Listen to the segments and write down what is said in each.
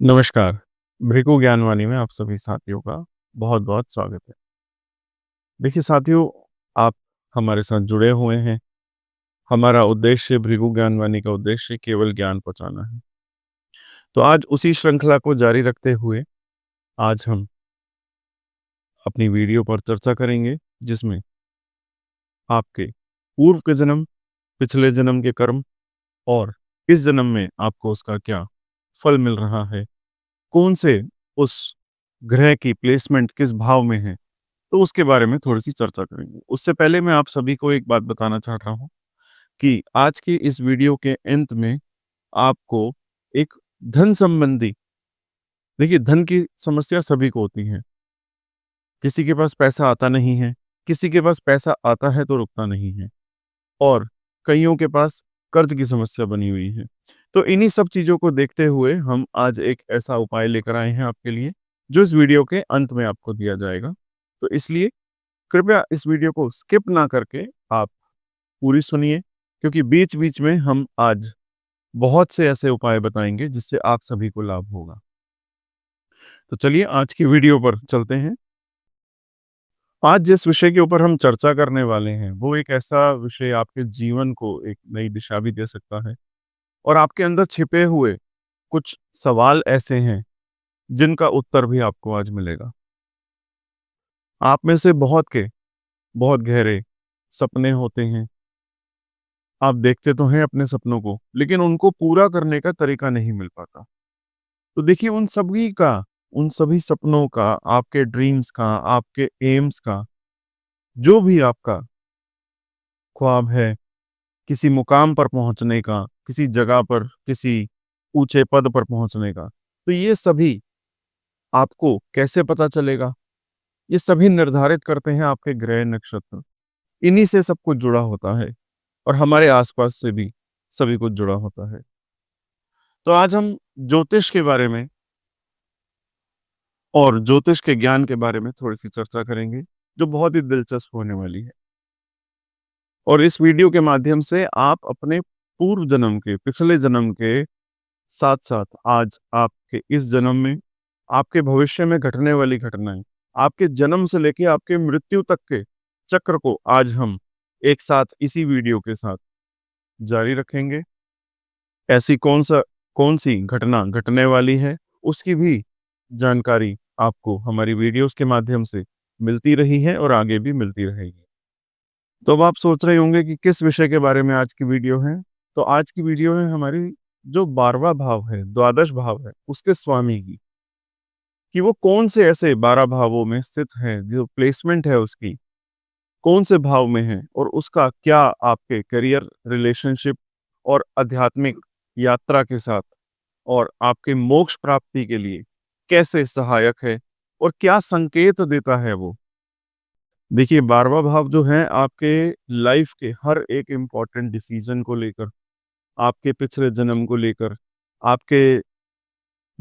नमस्कार। भृगु ज्ञानवाणी में आप सभी साथियों का बहुत-बहुत स्वागत है। देखिए साथियों, आप हमारे साथ जुड़े हुए हैं। हमारा उद्देश्य भृगु ज्ञानवाणी का उद्देश्य केवल ज्ञान पहुँचाना है। तो आज उसी श्रृंखला को जारी रखते हुए आज हम अपनी वीडियो पर चर्चा करेंगे, जिसमें आपके पूर्व के जन्म, पिछले जन्म के कर्म और इस जन्म में आपको उसका क्या फल मिल रहा है, कौन से उस ग्रह की प्लेसमेंट किस भाव में है, तो उसके बारे में थोड़ी-सी चर्चा करेंगे। उससे पहले मैं आप सभी को एक बात बताना चाह रहा हूँ कि आज की इस वीडियो के अंत में आपको एक धन संबंधी देखिए धन की समस्या सभी को होती है। किसी के पास पैसा आता नहीं है, किसी के पास पैसा आता है तो रुकता नहीं है और कइयों के पास कर्ज की समस्या बनी हुई है। तो इन्हीं सब चीज़ों को देखते हुए हम आज एक ऐसा उपाय लेकर आए हैं आपके लिए, जो इस वीडियो के अंत में आपको दिया जाएगा। तो इसलिए कृपया इस वीडियो को स्किप ना करके आप पूरी सुनिए, क्योंकि बीच-बीच में हम आज बहुत से ऐसे उपाय बताएँगे जिससे आप सभी को लाभ होगा। तो चलिए आज की वीडियो पर चलते हैं। आज जिस विषय के ऊपर हम चर्चा करने वाले हैं, वो एक ऐसा विषय आपके जीवन को एक नई दिशा भी दे सकता है और आपके अंदर छिपे हुए कुछ सवाल ऐसे हैं, जिनका उत्तर भी आपको आज मिलेगा। आप में से बहुत के बहुत गहरे सपने होते हैं। आप देखते तो हैं अपने सपनों को, लेकिन उनको पूरा करने का तरीका नहीं मिल पाता। तो देखिए उन सभी सपनों का, आपके ड्रीम्स का, आपके एम्स का, जो भी आपका ख्वाब है, किसी मुकाम पर पहुँचने का, किसी जगह पर, किसी ऊँचे पद पर पहुँचने का, तो ये सभी आपको कैसे पता चलेगा? ये सभी निर्धारित करते हैं आपके ग्रह नक्षत्र। इन्हीं से सब कुछ जुड़ा होता है और हमारे आस-पास से भी सभी कुछ जुड़ा होता है। तो आज हम ज्योतिष के बारे में और ज्योतिष के ज्ञान के बारे में थोड़ी-सी चर्चा करेंगे, जो बहुत ही दिलचस्प होने वाली है। और इस वीडियो के माध्यम से आप अपने पूर्व जन्म के, पिछले जन्म के साथ-साथ आज आपके इस जन्म में, आपके भविष्य में घटने वाली घटनाएँ, आपके जन्म से लेके आपके मृत्यु तक के चक्र को आज हम एक साथ इसी वीडियो के साथ जारी रखेंगे। ऐसी कौन-सी घटना घटने वाली है, उसकी भी जानकारी आपको हमारी वीडियोस के माध्यम से मिलती रही है और आगे भी मिलती रहेगी। तो अब आप सोच रहे होंगे कि किस विषय के बारे में आज की वीडियो है? तो आज की वीडियो है हमारी जो 12वाँ भाव है, द्वादश भाव है, उसके स्वामी की, कि वो कौन से ऐसे 12 भावों में स्थित है, जो प्लेसमेंट है उसकी, कौन से भाव में है और उसका क्या आपके करियर, रिलेशनशिप और आध्यात्मिक यात्रा के साथ और आपके मोक्ष प्राप्ति के लिए कैसे सहायक है और क्या संकेत देता है वो? देखिए 12वाँ भाव जो है आपके लाइफ के हर एक इम्पोर्टेंट डिसीजन को लेकर, आपके पिछले जन्म को लेकर, आपके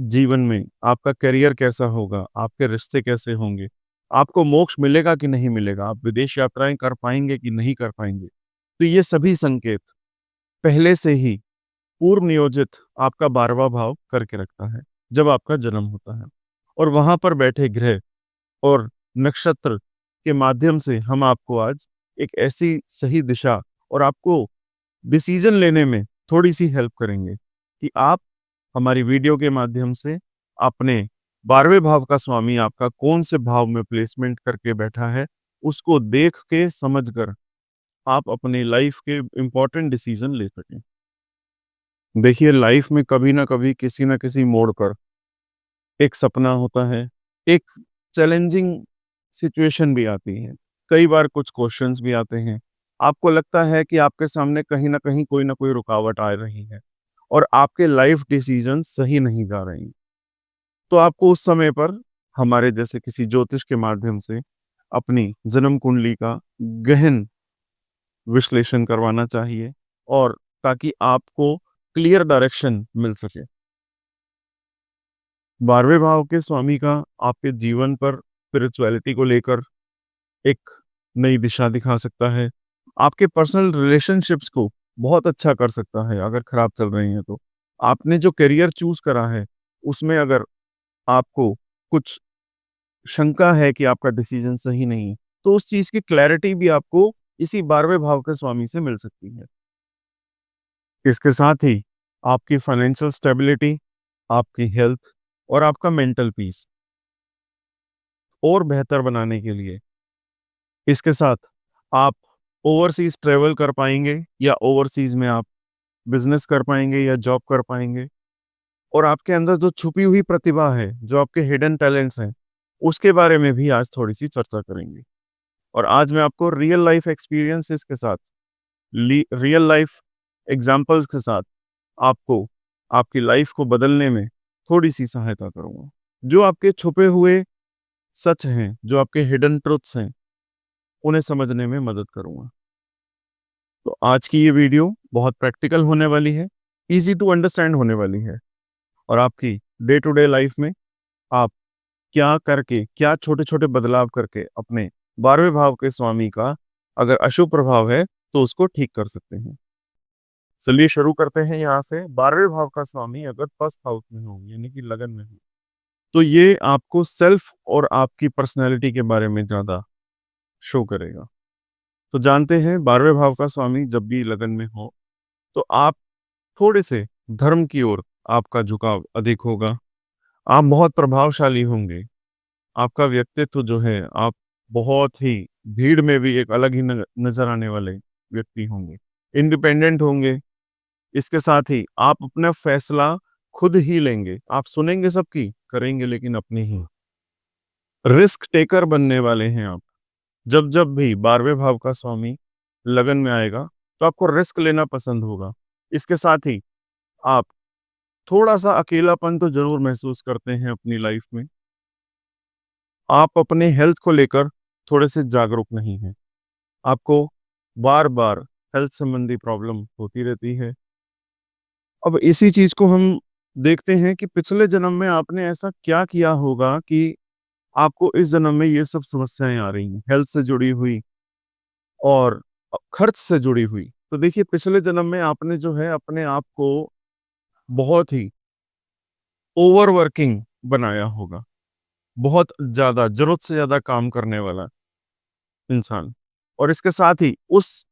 जीवन में आपका करियर कैसा होगा, आपके रिश्ते कैसे होंगे, आपको मोक्ष मिलेगा कि नहीं मिलेगा, आप विदेश यात्राएँ कर पाएँगे कि नहीं कर पाएँगे। तो ये सभी संकेत पहले से ही पूर्व नियोजित आपका 12वाँ भाव करके रखता है, जब आपका जन्म होता है। और वहाँ पर बैठे ग्रह और नक्षत्र के माध्यम से हम आपको आज एक ऐसी सही दिशा और आपको डिसीजन लेने में थोड़ी-सी हेल्प करेंगे कि आप हमारी वीडियो के माध्यम से अपने 12वें भाव का स्वामी आपका कौन से भाव में प्लेसमेंट करके बैठा है, उसको देख के समझ कर आप अपनी लाइफ के इम्पोर्टेंट डिसीजन ले सकें। देखिए लाइफ में कभी ना कभी किसी न किसी मोड़ पर एक सपना होता है, एक चैलेंजिंग सिचुएशन भी आती है, कई बार कुछ क्वेश्चंस भी आते हैं। आपको लगता है कि आपके सामने कहीं न कहीं कोई न कोई रुकावट आ रही है और आपके लाइफ डिसीजन सही नहीं जा रहे हैं। तो आपको उस समय पर हमारे जैसे किसी ज्योतिष के माध्यम से अपनी जन्म कुंडली का गहन विश्लेषण करवाना चाहिए और ताकि आपको क्लियर डायरेक्शन मिल सके। 12वें भाव के स्वामी का आपके जीवन पर स्पिरिचुअलिटी को लेकर एक नई दिशा दिखा सकता है। आपके पर्सनल रिलेशनशिप्स को बहुत अच्छा कर सकता है अगर खराब चल रही हैं तो। आपने जो करियर चूज़ करा है, उसमें अगर आपको कुछ शंका है कि आपका डिसीज़न सही नहीं है, तो उस चीज़ की क्लैरिटी भी आपको इसी 12वें भाव के स्वामी से मिल सकती है। इसके साथ ही आपकी फाइनेंशियल स्टेबिलिटी, आपकी हेल्थ और आपका मेंटल पीस और बेहतर बनाने के लिए इसके साथ आप ओवरसीज़ ट्रैवल कर पाएँगे या ओवरसीज़ में आप बिज़नेस कर पाएँगे या जॉब कर पाएँगे और आपके अंदर जो छुपी हुई प्रतिभा है, जो आपके हिडन टैलेंट्स हैं, उसके बारे में भी आज थोड़ी-सी चर्चा करेंगे। और आज मैं आपको रियल लाइफ़ एक्सपीरियंसेस के साथ, रियल लाइफ़ एग्ज़ाम्पल्स के साथ आपको आपकी लाइफ़ को बदलने में थोड़ी-सी सहायता करूँगा। जो आपके छुपे हुए सच हैं, जो आपके हिडन ट्रुथ्स हैं, उन्हें समझने में मदद करूँगा। तो आज की ये वीडियो बहुत प्रैक्टिकल होने वाली है, ईज़ी टू अंडरस्टैंड होने वाली है और आपकी डे टू डे लाइफ़ में आप क्या करके, क्या छोटे-छोटे बदलाव करके अपने 12वें भाव के स्वामी का अगर अशुभ प्रभाव है, तो उसको ठीक कर सकते हैं। चलिए शुरू करते हैं यहाँ से। 12वें भाव का स्वामी अगर फर्स्ट हाउस में हो, यानी कि लगन में हो, तो ये आपको सेल्फ और आपकी पर्सनैलिटी के बारे में ज़्यादा शो करेगा। तो जानते हैं 12वें भाव का स्वामी जब भी लगन में हो, तो आप थोड़े-से धर्म की ओर आपका झुकाव अधिक होगा। आप बहुत प्रभावशाली होंगे। आपका व्यक्तित्व जो है, आप बहुत ही भीड़ में भी एक अलग ही नज़र आने वाले व्यक्ति होंगे। इंडिपेंडेंट होंगे, इसके साथ ही आप अपना फैसला खुद ही लेंगे। आप सुनेंगे सबकी, करेंगे लेकिन अपनी ही। रिस्क टेकर बनने वाले हैं आप। जब भी 12वें भाव का स्वामी लगन में आएगा, तो आपको रिस्क लेना पसंद होगा। इसके साथ ही आप थोड़ा-सा अकेलापन तो ज़रूर महसूस करते हैं अपनी लाइफ में। आप अपने हेल्थ को लेकर थोड़े-से जागरूक नहीं हैं। आपको बार-बार हेल्थ संबंधी प्रॉब्लम होती रहती है। अब इसी चीज़ को हम देखते हैं कि पिछले जन्म में आपने ऐसा क्या किया होगा कि आपको इस जन्म में ये सब समस्याएँ आ रही हैं, हेल्थ से जुड़ी हुई और खर्च से जुड़ी हुई। तो देखिए पिछले जन्म में आपने जो है अपने आप को बहुत ही ओवरवर्किंग बनाया होगा। बहुत ज़्यादा, ज़रूरत से ज़्यादा काम करने वाला इंसान और इसके साथ ही उस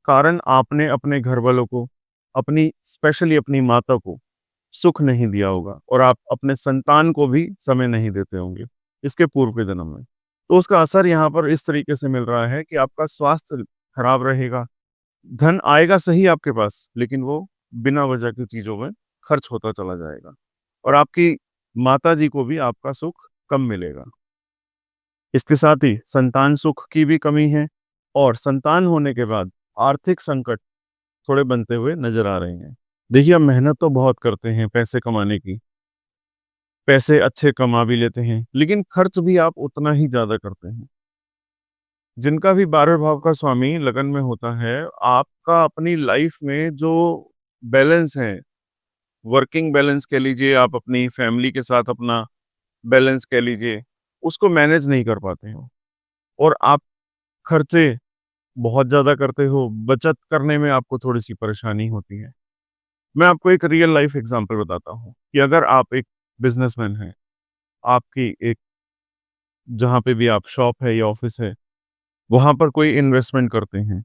कारण आपने अपने घरवालों को, अपनी स्पेशली अपनी माता को सुख नहीं दिया होगा और आप अपने संतान को भी समय नहीं देते होंगे, इसके पूर्व के जन्म में। तो उसका असर यहाँ पर इस तरीके से मिल रहा है कि आपका स्वास्थ्य खराब रहेगा, धन आएगा सही आपके पास, लेकिन वो बिना वजह की चीज़ों में खर्च होता चला जाएगा और आपकी माताजी को भी आपका सुख कम मिलेगा। इसके साथ ही संतान सुख की भी कमी है और संतान होने के बाद आर्थिक संकट थोड़े बनते हुए नज़र आ रहे हैं। देखिए, आप मेहनत तो बहुत करते हैं पैसे कमाने की, पैसे अच्छे कमा भी लेते हैं, लेकिन खर्च भी आप उतना ही ज़्यादा करते हैं। जिनका भी 12वें भाव का स्वामी लगन में होता है, आपका अपनी लाइफ में जो बैलेंस है, वर्किंग बैलेंस कह लीजिए, आप अपनी फैमिली के साथ अपना बैलेंस कह लीजिए, उसको मैनेज नहीं कर पाते हो और आप खर्चे बहुत ज़्यादा करते हो, बचत करने में आपको थोड़ी-सी परेशानी होती है। मैं आपको एक रियल लाइफ एग्ज़ाम्पल बताता हूँ कि अगर आप एक बिज़नेसमैन हैं, आपकी एक जहाँ पे भी आप शॉप है या ऑफ़िस है, वहाँ पर कोई इन्वेस्टमेंट करते हैं।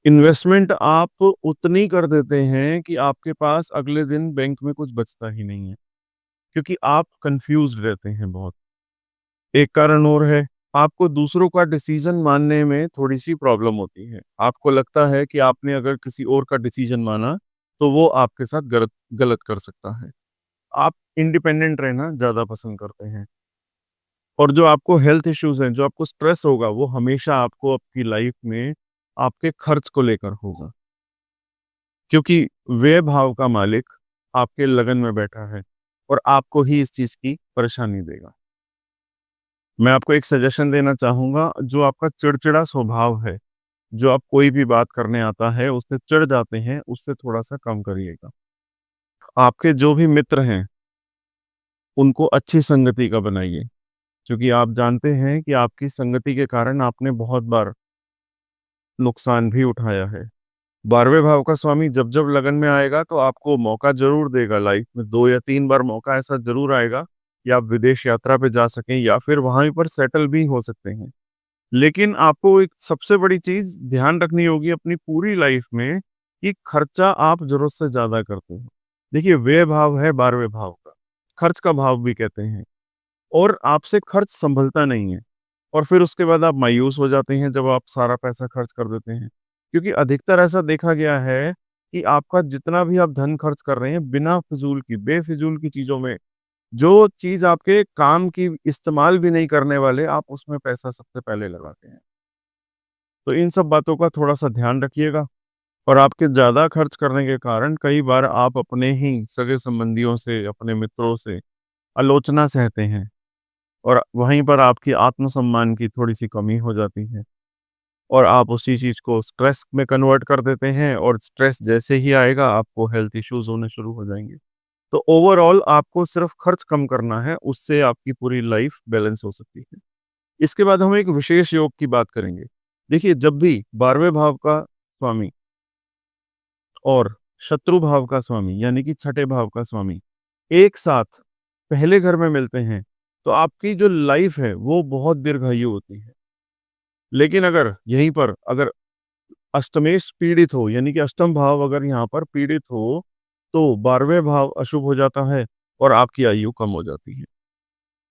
इन्वेस्टमेंट आप उतनी कर देते हैं कि आपके पास अगले दिन बैंक में कुछ बचता ही नहीं है, क्योंकि आप कन्फ्यूज़्ड रहते हैं बहुत। एक कारण और है, आपको दूसरों का डिसीज़न मानने में थोड़ी-सी प्रॉब्लम होती है। आपको लगता है कि आपने अगर किसी और का डिसीज़न माना, तो वो आपके साथ गलत गलत कर सकता है। आप इंडिपेंडेंट रहना ज़्यादा पसंद करते हैं और जो आपको हेल्थ इश्यूज़ हैं, जो आपको स्ट्रेस होगा, वो हमेशा आपको आपकी लाइफ़ में आपके खर्च को लेकर होगा। क्योंकि व्यय भाव का मालिक आपके लगन में बैठा है और आपको ही इस चीज़ की परेशानी देगा। मैं आपको एक सजेशन देना चाहूँगा, जो आपका चिड़चिड़ा स्वभाव है, जो आप कोई भी बात करने आता है, उससे चिढ़ जाते हैं, उससे थोड़ा-सा कम करिएगा। आपके जो भी मित्र हैं, उनको अच्छी संगति का बनाइए, क्योंकि आप जानते हैं कि आपकी संगति के कारण आपने बहुत बार नुकसान भी उठाया है। 12वें भाव का स्वामी जब जब लगन में आएगा तो आपको मौका जरूर देगा, लाइफ में 2 या 3 बार मौका ऐसा जरूर आएगा कि आप विदेश यात्रा पे जा सकें या फिर वहां पर सेटल भी हो सकते हैं। लेकिन आपको एक सबसे बड़ी चीज ध्यान रखनी होगी अपनी पूरी लाइफ में कि खर्चा आप जरूरत से ज्यादा करते हो। देखिए, व्यय भाव है 12वें भाव का, खर्च का भाव भी कहते हैं, और आपसे खर्च संभलता नहीं है। और फिर उसके बाद आप मायूस हो जाते हैं जब आप सारा पैसा खर्च कर देते हैं। क्योंकि अधिकतर ऐसा देखा गया है कि आपका जितना भी आप धन खर्च कर रहे हैं बिना फिजूल की, बेफिजूल की चीजों में, जो चीज आपके काम की इस्तेमाल भी नहीं करने वाले, आप उसमें पैसा सबसे पहले लगाते हैं। तो इन सब बातों का थोड़ा सा ध्यान रखिएगा। और आपके ज्यादा खर्च करने के कारण कई बार आप अपने ही सगे संबंधियों से, अपने मित्रों से आलोचना सहते हैं, और वहीं पर आपकी आत्मसम्मान की थोड़ी-सी कमी हो जाती है, और आप उसी चीज़ को स्ट्रेस में कन्वर्ट कर देते हैं, और स्ट्रेस जैसे ही आएगा आपको हेल्थ इश्यूज़ होने शुरू हो जाएँगे। तो ओवरऑल आपको सिर्फ़ खर्च कम करना है, उससे आपकी पूरी लाइफ़ बैलेंस हो सकती है। इसके बाद हम एक विशेष योग की बात करेंगे। देखिए, जब भी 12वें भाव का स्वामी और शत्रु भाव का स्वामी यानी कि छठे भाव का स्वामी एक साथ पहले घर में मिलते हैं, तो आपकी जो लाइफ़ है वो बहुत दीर्घायु होती है। लेकिन अगर यहीं पर अगर अष्टमेश पीड़ित हो, यानी कि अष्टम भाव अगर यहाँ पर पीड़ित हो, तो 12वें भाव अशुभ हो जाता है और आपकी आयु कम हो जाती है।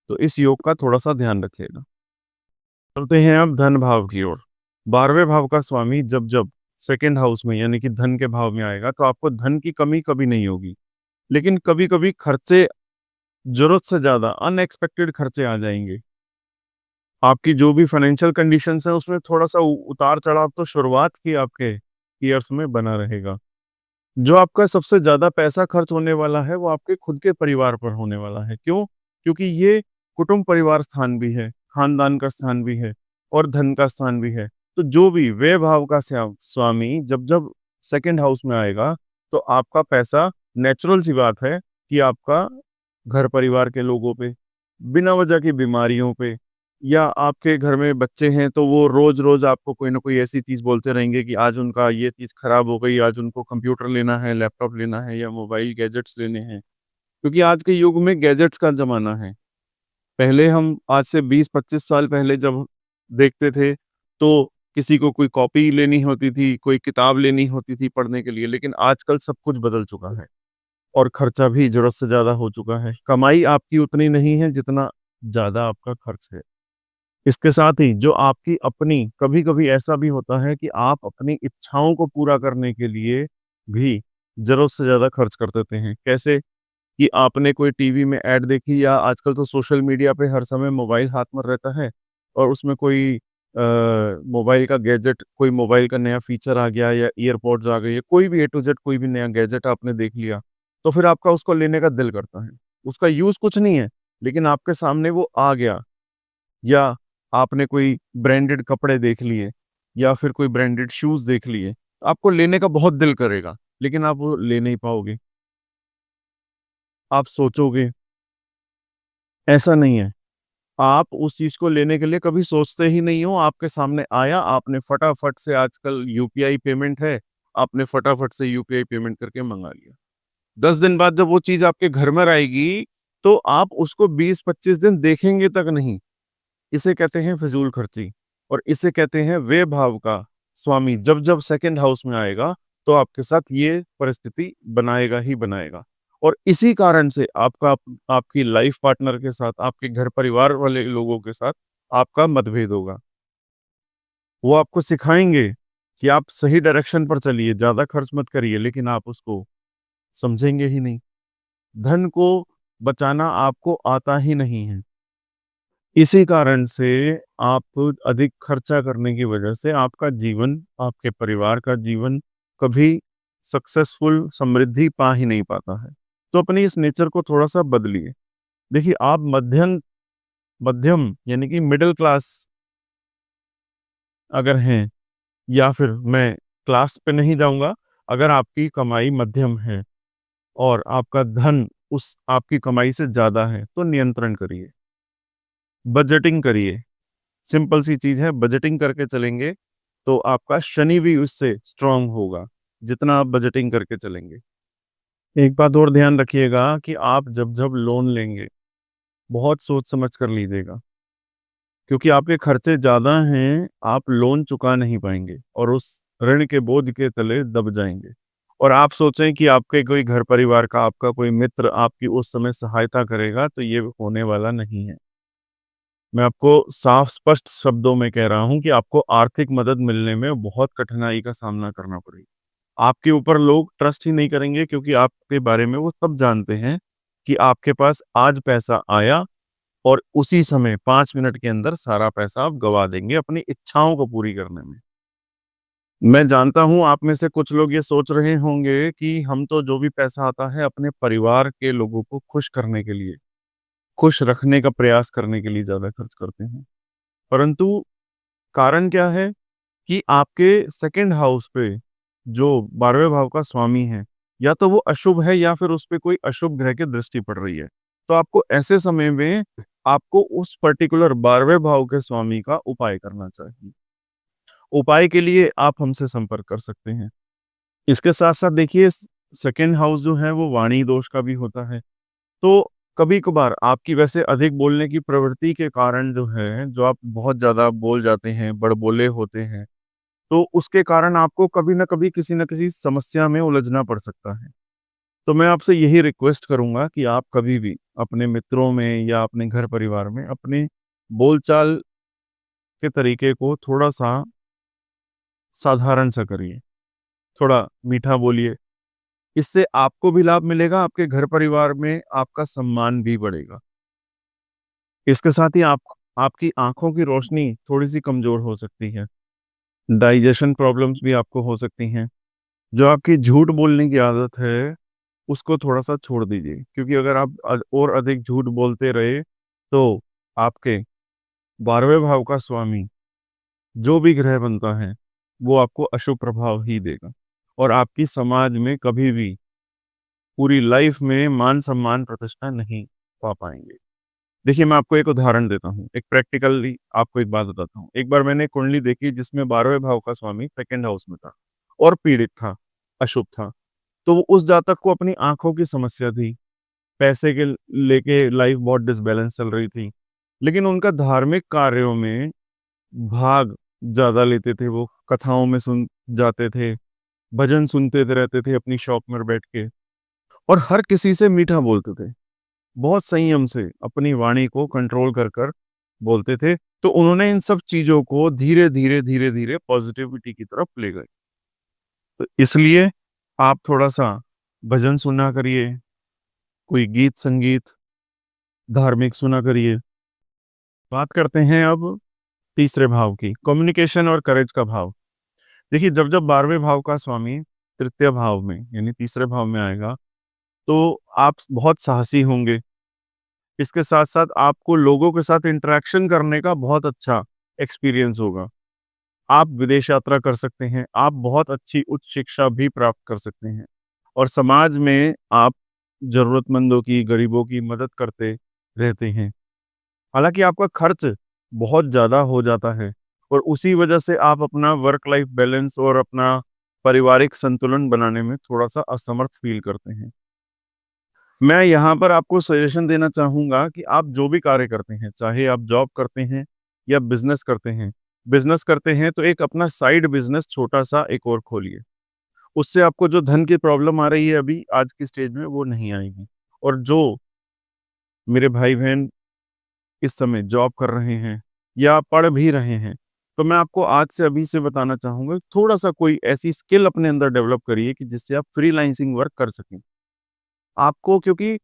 तो इस योग का थोड़ा-सा ध्यान रखिएगा। चलते हैं अब धन भाव की ओर। 12वें भाव का स्वामी जब जब सेकंड हाउस में यानी कि धन के भाव में आएगा, तो आपको धन की कमी कभी नहीं होगी। लेकिन कभी-कभी खर्चे ज़रूरत से ज़्यादा अनएक्सपेक्टेड खर्चे आ जाएँगे। आपकी जो भी फाइनेंशियल कंडीशंस है उसमें थोड़ा-सा उ उतार-चढ़ाव तो शुरुआत की आपके ईयर्स में बना रहेगा। जो आपका सबसे ज़्यादा पैसा खर्च होने वाला है वो आपके खुद के परिवार पर होने वाला है। क्यों? क्योंकि ये कुटुंब परिवार स्थान भी है, खानदान का स्थान भी है और धन का स्थान भी है। तो जो भी व्यय भाव का स्वामी जब जब सेकंड हाउस में आएगा, तो आपका पैसा, नेचुरल सी बात है कि आपका घर परिवार के लोगों पे, बिना वजह की बीमारियों पे, या आपके घर में बच्चे हैं तो वो रोज़-रोज़ आपको कोई न कोई ऐसी चीज़ बोलते रहेंगे कि आज उनका ये चीज़ खराब हो गई, आज उनको कंप्यूटर लेना है, लैपटॉप लेना है या मोबाइल गैजेट्स लेने हैं। क्योंकि आज के युग में गैजेट्स का ज़माना है। पहले हम आज से 20-25 साल पहले जब देखते थे, तो किसी को कोई कॉपी लेनी होती थी, कोई किताब लेनी होती थी पढ़ने के लिए, लेकिन आजकल सब कुछ बदल चुका है। और खर्चा भी ज़रूरत से ज़्यादा हो चुका है। कमाई आपकी उतनी नहीं है जितना ज़्यादा आपका खर्च है। इसके साथ ही जो आपकी अपनी, कभी-कभी ऐसा भी होता है कि आप अपनी इच्छाओं को पूरा करने के लिए भी ज़रूरत से ज़्यादा खर्च कर देते हैं। कैसे? कि आपने कोई टीवी में ऐड देखी, या आजकल तो सोशल मीडिया पे हर समय मोबाइल हाथ में रहता है और उसमें कोई मोबाइल का गैजेट, कोई मोबाइल का नया फीचर आ गया या ईयरपॉड्स आ गए या कोई भी ए टू जेड कोई भी नया गैजेट आपने देख लिया, तो फिर आपका उसको लेने का दिल करता है। उसका यूज़ कुछ नहीं है, लेकिन आपके सामने वो आ गया, या आपने कोई ब्रांडेड कपड़े देख लिए या फिर कोई ब्रांडेड शूज़ देख लिए, तो आपको लेने का बहुत दिल करेगा, लेकिन आप वो ले नहीं पाओगे। आप सोचोगे, ऐसा नहीं है। आप उस चीज़ को लेने के लिए कभी सोचते ही नहीं हो, आपके सामने आया, आपने फटाफट से, आजकल यूपीआई पेमेंट है, आपने फटाफट से यूपीआई पेमेंट करके मँगा लिया। 10 दिन बाद जब वो चीज़ आपके घर में आएगी, तो आप उसको 20-25 दिन देखेंगे तक नहीं। इसे कहते हैं फिज़ूल खर्ची, और इसे कहते हैं व्यय भाव का स्वामी जब-जब सेकंड हाउस में आएगा, तो आपके साथ ये परिस्थिति बनाएगा ही बनाएगा। और इसी कारण से आपकी लाइफ पार्टनर के साथ, आपके घर परिवार वाले लोगों के साथ आपका मतभेद होगा। वो आपको सिखाएँगे कि आप सही डायरेक्शन पर चलिए, ज़्यादा खर्च मत करिए, लेकिन आप उसको समझेंगे ही नहीं। धन को बचाना आपको आता ही नहीं है। इसी कारण से आप अधिक खर्चा करने की वजह से आपका जीवन, आपके परिवार का जीवन कभी सक्सेसफुल, समृद्धि पा ही नहीं पाता है। तो अपनी इस नेचर को थोड़ा-सा बदलिए। देखिए, आप मध्यम मध्यम यानी कि मिडल क्लास अगर हैं, या फिर मैं क्लास पे नहीं जाऊँगा, अगर आपकी कमाई मध्यम है और आपका धन उस आपकी कमाई से ज़्यादा है, तो नियंत्रण करिए। बजटिंग करिए। सिंपल सी चीज़ है, बजटिंग करके चलेंगे, तो आपका शनि भी उससे स्ट्रॉन्ग होगा। जितना आप बजटिंग करके चलेंगे। एक बात और ध्यान रखिएगा कि आप जब-जब लोन लेंगे, बहुत सोच समझ कर लीजिएगा, क्योंकि आपके खर्चे ज़्यादा हैं, आप लोन चुका नहीं पाएँगे और उस ऋण के बोझ के तले दब जाएँगे। और आप सोचें कि आपके कोई घर परिवार का, आपका कोई मित्र आपकी उस समय सहायता करेगा, तो ये होने वाला नहीं है। मैं आपको साफ स्पष्ट शब्दों में कह रहा हूँ कि आपको आर्थिक मदद मिलने में बहुत कठिनाई का सामना करना पड़ेगा। आपके ऊपर लोग ट्रस्ट ही नहीं करेंगे, क्योंकि आपके बारे में वो सब जानते हैं कि आपके पास आज पैसा आया और उसी समय 5 मिनट के अंदर सारा पैसा आप गँवा देंगे अपनी इच्छाओं को पूरी करने में। मैं जानता हूँ आप में से कुछ लोग ये सोच रहे होंगे कि हम तो जो भी पैसा आता है अपने परिवार के लोगों को खुश करने के लिए, खुश रखने का प्रयास करने के लिए ज़्यादा खर्च करते हैं। परंतु कारण क्या है कि आपके सेकंड हाउस पे जो 12वें भाव का स्वामी है, या तो वो अशुभ है या फिर उस पे कोई अशुभ ग्रह की दृष्टि पड़ रही है। तो आपको ऐसे समय में आपको उस पर्टिकुलर 12वें भाव के स्वामी का उपाय करना चाहिए। उपाय के लिए आप हमसे संपर्क कर सकते हैं। इसके साथ-साथ देखिए, सेकंड हाउस जो है वो वाणी दोष का भी होता है। तो कभी-कभार आपकी वैसे अधिक बोलने की प्रवृत्ति के कारण जो है, जो आप बहुत ज़्यादा बोल जाते हैं, बड़बोले होते हैं, तो उसके कारण आपको कभी न कभी किसी न किसी समस्या में उलझना पड़ सकता है। तो मैं आपसे यही रिक्वेस्ट करूँगा कि आप कभी भी अपने मित्रों में या अपने घर परिवार में अपने बोलचाल के तरीके को थोड़ा-सा साधारण सा करिए, थोड़ा मीठा बोलिए। इससे आपको भी लाभ मिलेगा, आपके घर परिवार में आपका सम्मान भी बढ़ेगा। इसके साथ ही आपकी आँखों की रोशनी थोड़ी-सी कमज़ोर हो सकती है। डाइजेशन प्रॉब्लम्स भी आपको हो सकती हैं। जो आपकी झूठ बोलने की आदत है, उसको थोड़ा-सा छोड़ दीजिए, क्योंकि अगर आप और अधिक झूठ बोलते रहे, तो आपके 12वें भाव का स्वामी, जो भी ग्रह बनता है, वो आपको अशुभ प्रभाव ही देगा और आपकी समाज में कभी भी पूरी लाइफ में मान-सम्मान, प्रतिष्ठा नहीं पा पाएँगे। देखिए, मैं आपको एक उदाहरण देता हूँ, एक प्रैक्टिकली आपको एक बात बताता हूँ। एक बार मैंने कुंडली देखी जिसमें 12वें भाव का स्वामी सेकंड हाउस में था और पीड़ित था, अशुभ था। तो उस जातक को अपनी आँखों की समस्या थी, पैसे के लेके लाइफ बहुत डिसबैलेंस चल रही थी। लेकिन उनका धार्मिक कार्यों में भाग ज़्यादा लेते थे वो, कथाओं में सुन जाते थे, भजन सुनते रहते थे अपनी शॉप में बैठ के और हर किसी से मीठा बोलते थे। बहुत संयम से अपनी वाणी को कंट्रोल कर बोलते थे। तो उन्होंने इन सब चीज़ों को धीरे-धीरे, धीरे-धीरे पॉज़िटिविटी की तरफ ले गए। तो इसलिए आप थोड़ा-सा भजन सुना करिए, कोई गीत-संगीत, धार्मिक सुना करिए। बात करते हैं अब तीसरे भाव की, कम्युनिकेशन और करेज का भाव। देखिए, जब-जब 12वें भाव का स्वामी तृतीय भाव में यानी तीसरे भाव में आएगा, तो आप बहुत साहसी होंगे। इसके साथ-साथ आपको लोगों के साथ इंटरैक्शन करने का बहुत अच्छा एक्सपीरियंस होगा। आप विदेश यात्रा कर सकते हैं, आप बहुत अच्छी उच्च शिक्षा भी प्राप्त कर सकते हैं और समाज में आप ज़रूरतमंदों की, गरीबों की मदद करते रहते हैं। हालाँकि आपका खर्च बहुत ज़्यादा हो जाता है और उसी वजह से आप अपना वर्क लाइफ बैलेंस और अपना पारिवारिक संतुलन बनाने में थोड़ा-सा असमर्थ फ़ील करते हैं। मैं यहाँ पर आपको सजेशन देना चाहूँगा कि आप जो भी कार्य करते हैं, चाहे आप जॉब करते हैं या बिज़नेस करते हैं। बिज़नेस करते हैं तो एक अपना साइड बिज़नेस छोटा-सा एक और खोलिए। उससे आपको जो धन की प्रॉब्लम आ रही है अभी आज की स्टेज में, वो नहीं आएगी। और जो मेरे भाई-बहन इस समय जॉब कर रहे हैं या पढ़ भी रहे हैं, तो मैं आपको आज से अभी से बताना चाहूँगा, थोड़ा-सा कोई ऐसी स्किल अपने अंदर डेवलप करिए कि जिससे आप फ्रीलांसिंग वर्क कर सकें। आपको क्योंकि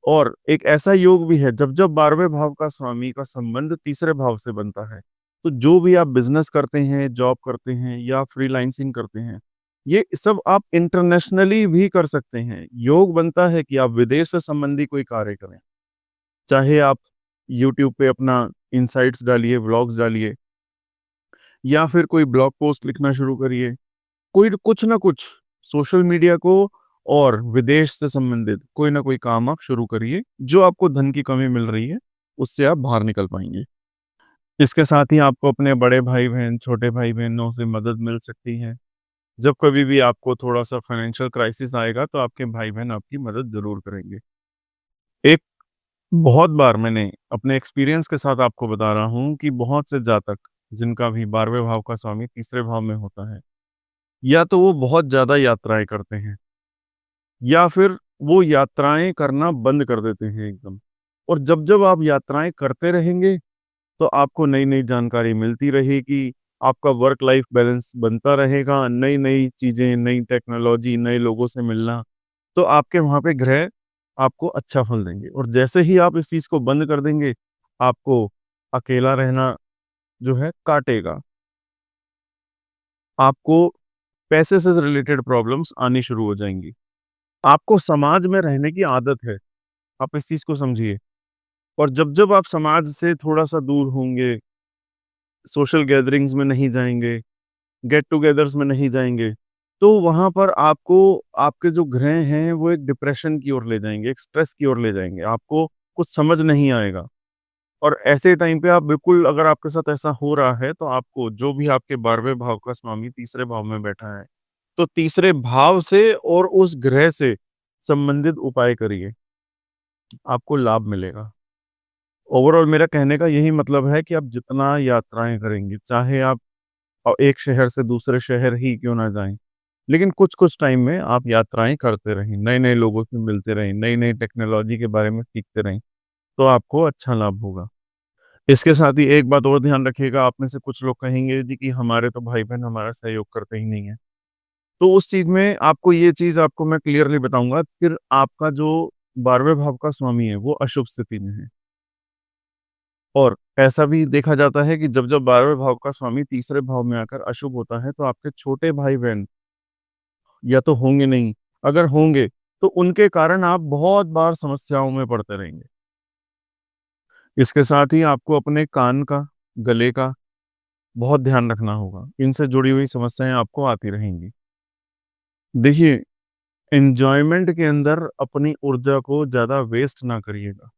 और एक ऐसा योग भी है, जब-जब 12वें भाव का स्वामी का संबंध तीसरे भाव से बनता है, तो जो भी आप बिज़नेस करते हैं, जॉब करते हैं या फ्रीलांसिंग करते हैं, ये सब आप इंटरनेशनली भी कर सकते हैं। योग बनता है कि आप विदेश से संबंधी कोई कार्य करें। चाहे आप यूट्यूब पे अपना इनसाइट्स डालिए, व्लॉग्स डालिए या फिर कोई ब्लॉग पोस्ट लिखना शुरू करिए। कोई कुछ ना कुछ सोशल मीडिया को और विदेश से संबंधित कोई ना कोई काम आप शुरू करिए, जो आपको धन की कमी मिल रही है, उससे आप बाहर निकल पाएँगे। इसके साथ ही आपको अपने बड़े भाई-बहन, छोटे भाई-बहनों से मदद मिल सकती है। जब कभी भी आपको थोड़ा-सा फाइनेंशियल क्राइसिस आएगा तो आपके भाई-बहन आपकी मदद ज़रूर करेंगे। एक बहुत बार मैंने अपने एक्सपीरियंस के साथ आपको बता रहा हूँ कि बहुत से जातक जिनका भी 12वें भाव का स्वामी तीसरे भाव में होता है, या तो वो बहुत ज़्यादा यात्राएँ करते हैं या फिर वो यात्राएँ करना बंद कर देते हैं एकदम। और जब-जब आप यात्राएँ करते रहेंगे, तो आपको नई-नई जानकारी मिलती रहेगी, आपका वर्क लाइफ बैलेंस बनता रहेगा, नई-नई चीज़ें, नई टेक्नोलॉजी, नए लोगों से मिलना, तो आपके वहाँ पे ग्रह आपको अच्छा फल देंगे। और जैसे ही आप इस चीज़ को बंद कर देंगे, आपको अकेला रहना जो है काटेगा। आपको पैसे से रिलेटेड प्रॉब्लम्स आनी शुरू हो जाएँगी। आपको समाज में रहने की आदत है, आप इस चीज़ को समझिए। और जब-जब आप समाज से थोड़ा-सा दूर होंगे, सोशल गैदरिंग्स में नहीं जाएँगे, गेट टुगेदर्स में नहीं जाएँगे, तो वहाँ पर आपको आपके जो ग्रह हैं, वो एक डिप्रेशन की ओर ले जाएँगे, एक स्ट्रेस की ओर ले जाएँगे। आपको कुछ समझ नहीं आएगा। और ऐसे टाइम पे आप बिल्कुल, अगर आपके साथ ऐसा हो रहा है, तो आपको जो भी आपके 12वें भाव का स्वामी तीसरे भाव में बैठा है, तो तीसरे भाव से और उस ग्रह से संबंधित उपाय करिए, आपको लाभ मिलेगा। ओवरऑल मेरा कहने का यही मतलब है कि आप जितना यात्राएँ करेंगे, चाहे आप एक शहर से दूसरे शहर ही क्यों ना जाएँ, लेकिन कुछ-कुछ टाइम में आप यात्राएँ करते रहें, नए-नए लोगों से मिलते रहें, नई-नई टेक्नोलॉजी के बारे में सीखते रहें, तो आपको अच्छा लाभ होगा। इसके साथ ही एक बात और ध्यान रखिएगा, आप में से कुछ लोग कहेंगे जी कि हमारे तो भाई-बहन हमारा सहयोग करते ही नहीं हैं। तो उस चीज़ में आपको ये चीज़ आपको मैं क्लियरली बताऊँगा, फिर आपका जो 12वें भाव का स्वामी है, वो अशुभ स्थिति में है। और ऐसा भी देखा जाता है कि जब-जब 12वें भाव का स्वामी तीसरे भाव में आकर अशुभ होता है, तो आपके छोटे भाई-बहन या तो होंगे नहीं, अगर होंगे, तो उनके कारण आप बहुत बार समस्याओं में पड़ते रहेंगे। इसके साथ ही आपको अपने कान का, गले का बहुत ध्यान रखना होगा। इनसे जुड़ी हुई समस्याएँ आपको आती रहेंगी। देखिए, एन्जॉयमेंट के अंदर अपनी ऊर्जा को ज़्यादा वेस्ट ना करिएगा,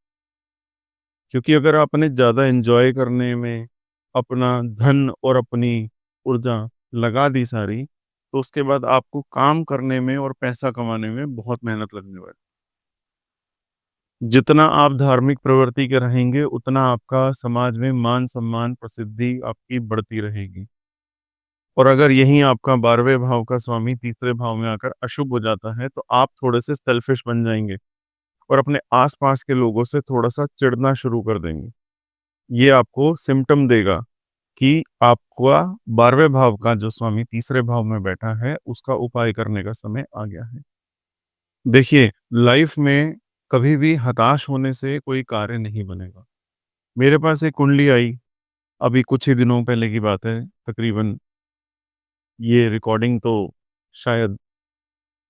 क्योंकि अगर आपने ज़्यादा एन्जॉय करने में अपना धन और अपनी ऊर्जा लगा दी सारी, तो उसके बाद आपको काम करने में और पैसा कमाने में बहुत मेहनत लगने वाली। जितना आप धार्मिक प्रवृत्ति के रहेंगे, उतना आपका समाज में मान-सम्मान, प्रसिद्धि आपकी बढ़ती रहेगी। और अगर यहीं आपका 12वें भाव का स्वामी तीसरे भाव में आकर अशुभ हो जाता है, तो आप थोड़े-से सेल्फिश बन जाएँगे और अपने आस-पास के लोगों से थोड़ा-सा चिढ़ना शुरू कर देंगे। ये आपको सिम्पटम देगा कि आपका 12वें भाव का जो स्वामी तीसरे भाव में बैठा है, उसका उपाय करने का समय आ गया है। देखिए, लाइफ में कभी भी हताश होने से कोई कार्य नहीं बनेगा। मेरे पास एक कुंडली आई, अभी कुछ ही दिनों पहले की बात है, तकरीबन ये रिकॉर्डिंग तो शायद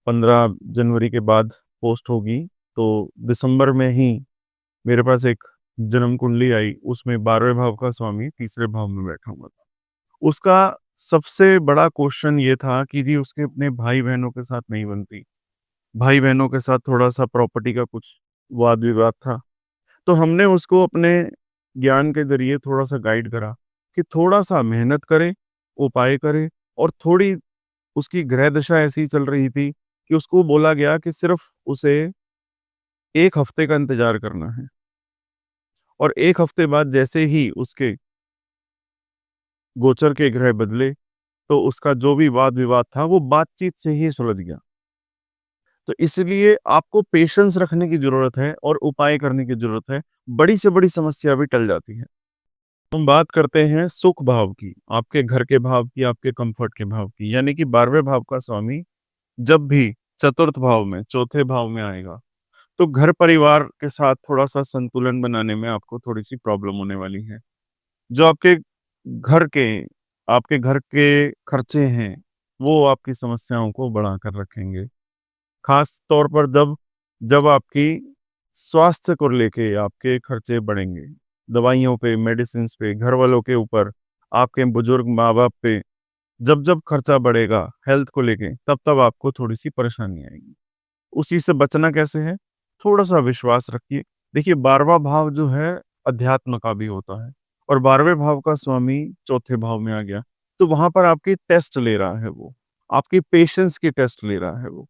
15 जनवरी के बाद पोस्ट होगी, तो दिसंबर में ही मेरे पास एक जन्म कुंडली आई, उसमें 12वें भाव का स्वामी तीसरे भाव में बैठा हुआ था। उसका सबसे बड़ा क्वेश्चन ये था कि जी उसके अपने भाई-बहनों के साथ नहीं बनती। भाई-बहनों के साथ थोड़ा-सा प्रॉपर्टी का कुछ वाद-विवाद था। तो हमने उसको अपने ज्ञान के ज़रिए थोड़ा-सा गाइड करा कि थोड़ा-सा मेहनत करे, उपाय करे, और थोड़ी उसकी ग्रह दशा ऐसी चल रही थी कि उसको बोला गया कि सिर्फ़ उसे 1 हफ्ते का इंतज़ार करना है, और 1 हफ्ते बाद जैसे ही उसके गोचर के ग्रह बदले, तो उसका जो भी वाद-विवाद था वो बातचीत से ही सुलझ गया। तो इसलिए आपको पेशेंस रखने की ज़रूरत है और उपाय करने की ज़रूरत है, बड़ी से बड़ी समस्या भी टल जाती है। हम बात करते हैं सुख भाव की, आपके घर के भाव की, आपके कम्फ़र्ट के भाव की, यानी कि 12वें भाव का स्वामी जब भी चतुर्थ भाव में, चौथे भाव में आएगा, तो घर परिवार के साथ थोड़ा-सा संतुलन बनाने में आपको थोड़ी-सी प्रॉब्लम होने वाली है। जो घर के आपके घर के खर्चे हैं, वो आपकी समस्याओं को बढ़ाकर रखेंगे। ख़ास तौर पर जब जब आपकी स्वास्थ्य को लेके आपके खर्चे बढ़ेंगे, दवाइयों पे, मेडिसिन्स पे, घरवालों के ऊपर, आपके बुजुर्ग माँ-बाप पे, जब-जब खर्चा बढ़ेगा हेल्थ को लेके, तब-तब आपको थोड़ी-सी परेशानी आएगी। उसी से बचना कैसे है? थोड़ा-सा विश्वास रखिए। देखिए 12वाँ भाव जो है अध्यात्म का भी होता है, और 12वें भाव का स्वामी चौथे भाव में आ गया, तो वहाँ पर आपके टेस्ट ले रहा है वो। आपकी पेशेंस की टेस्ट ले रहा है वो।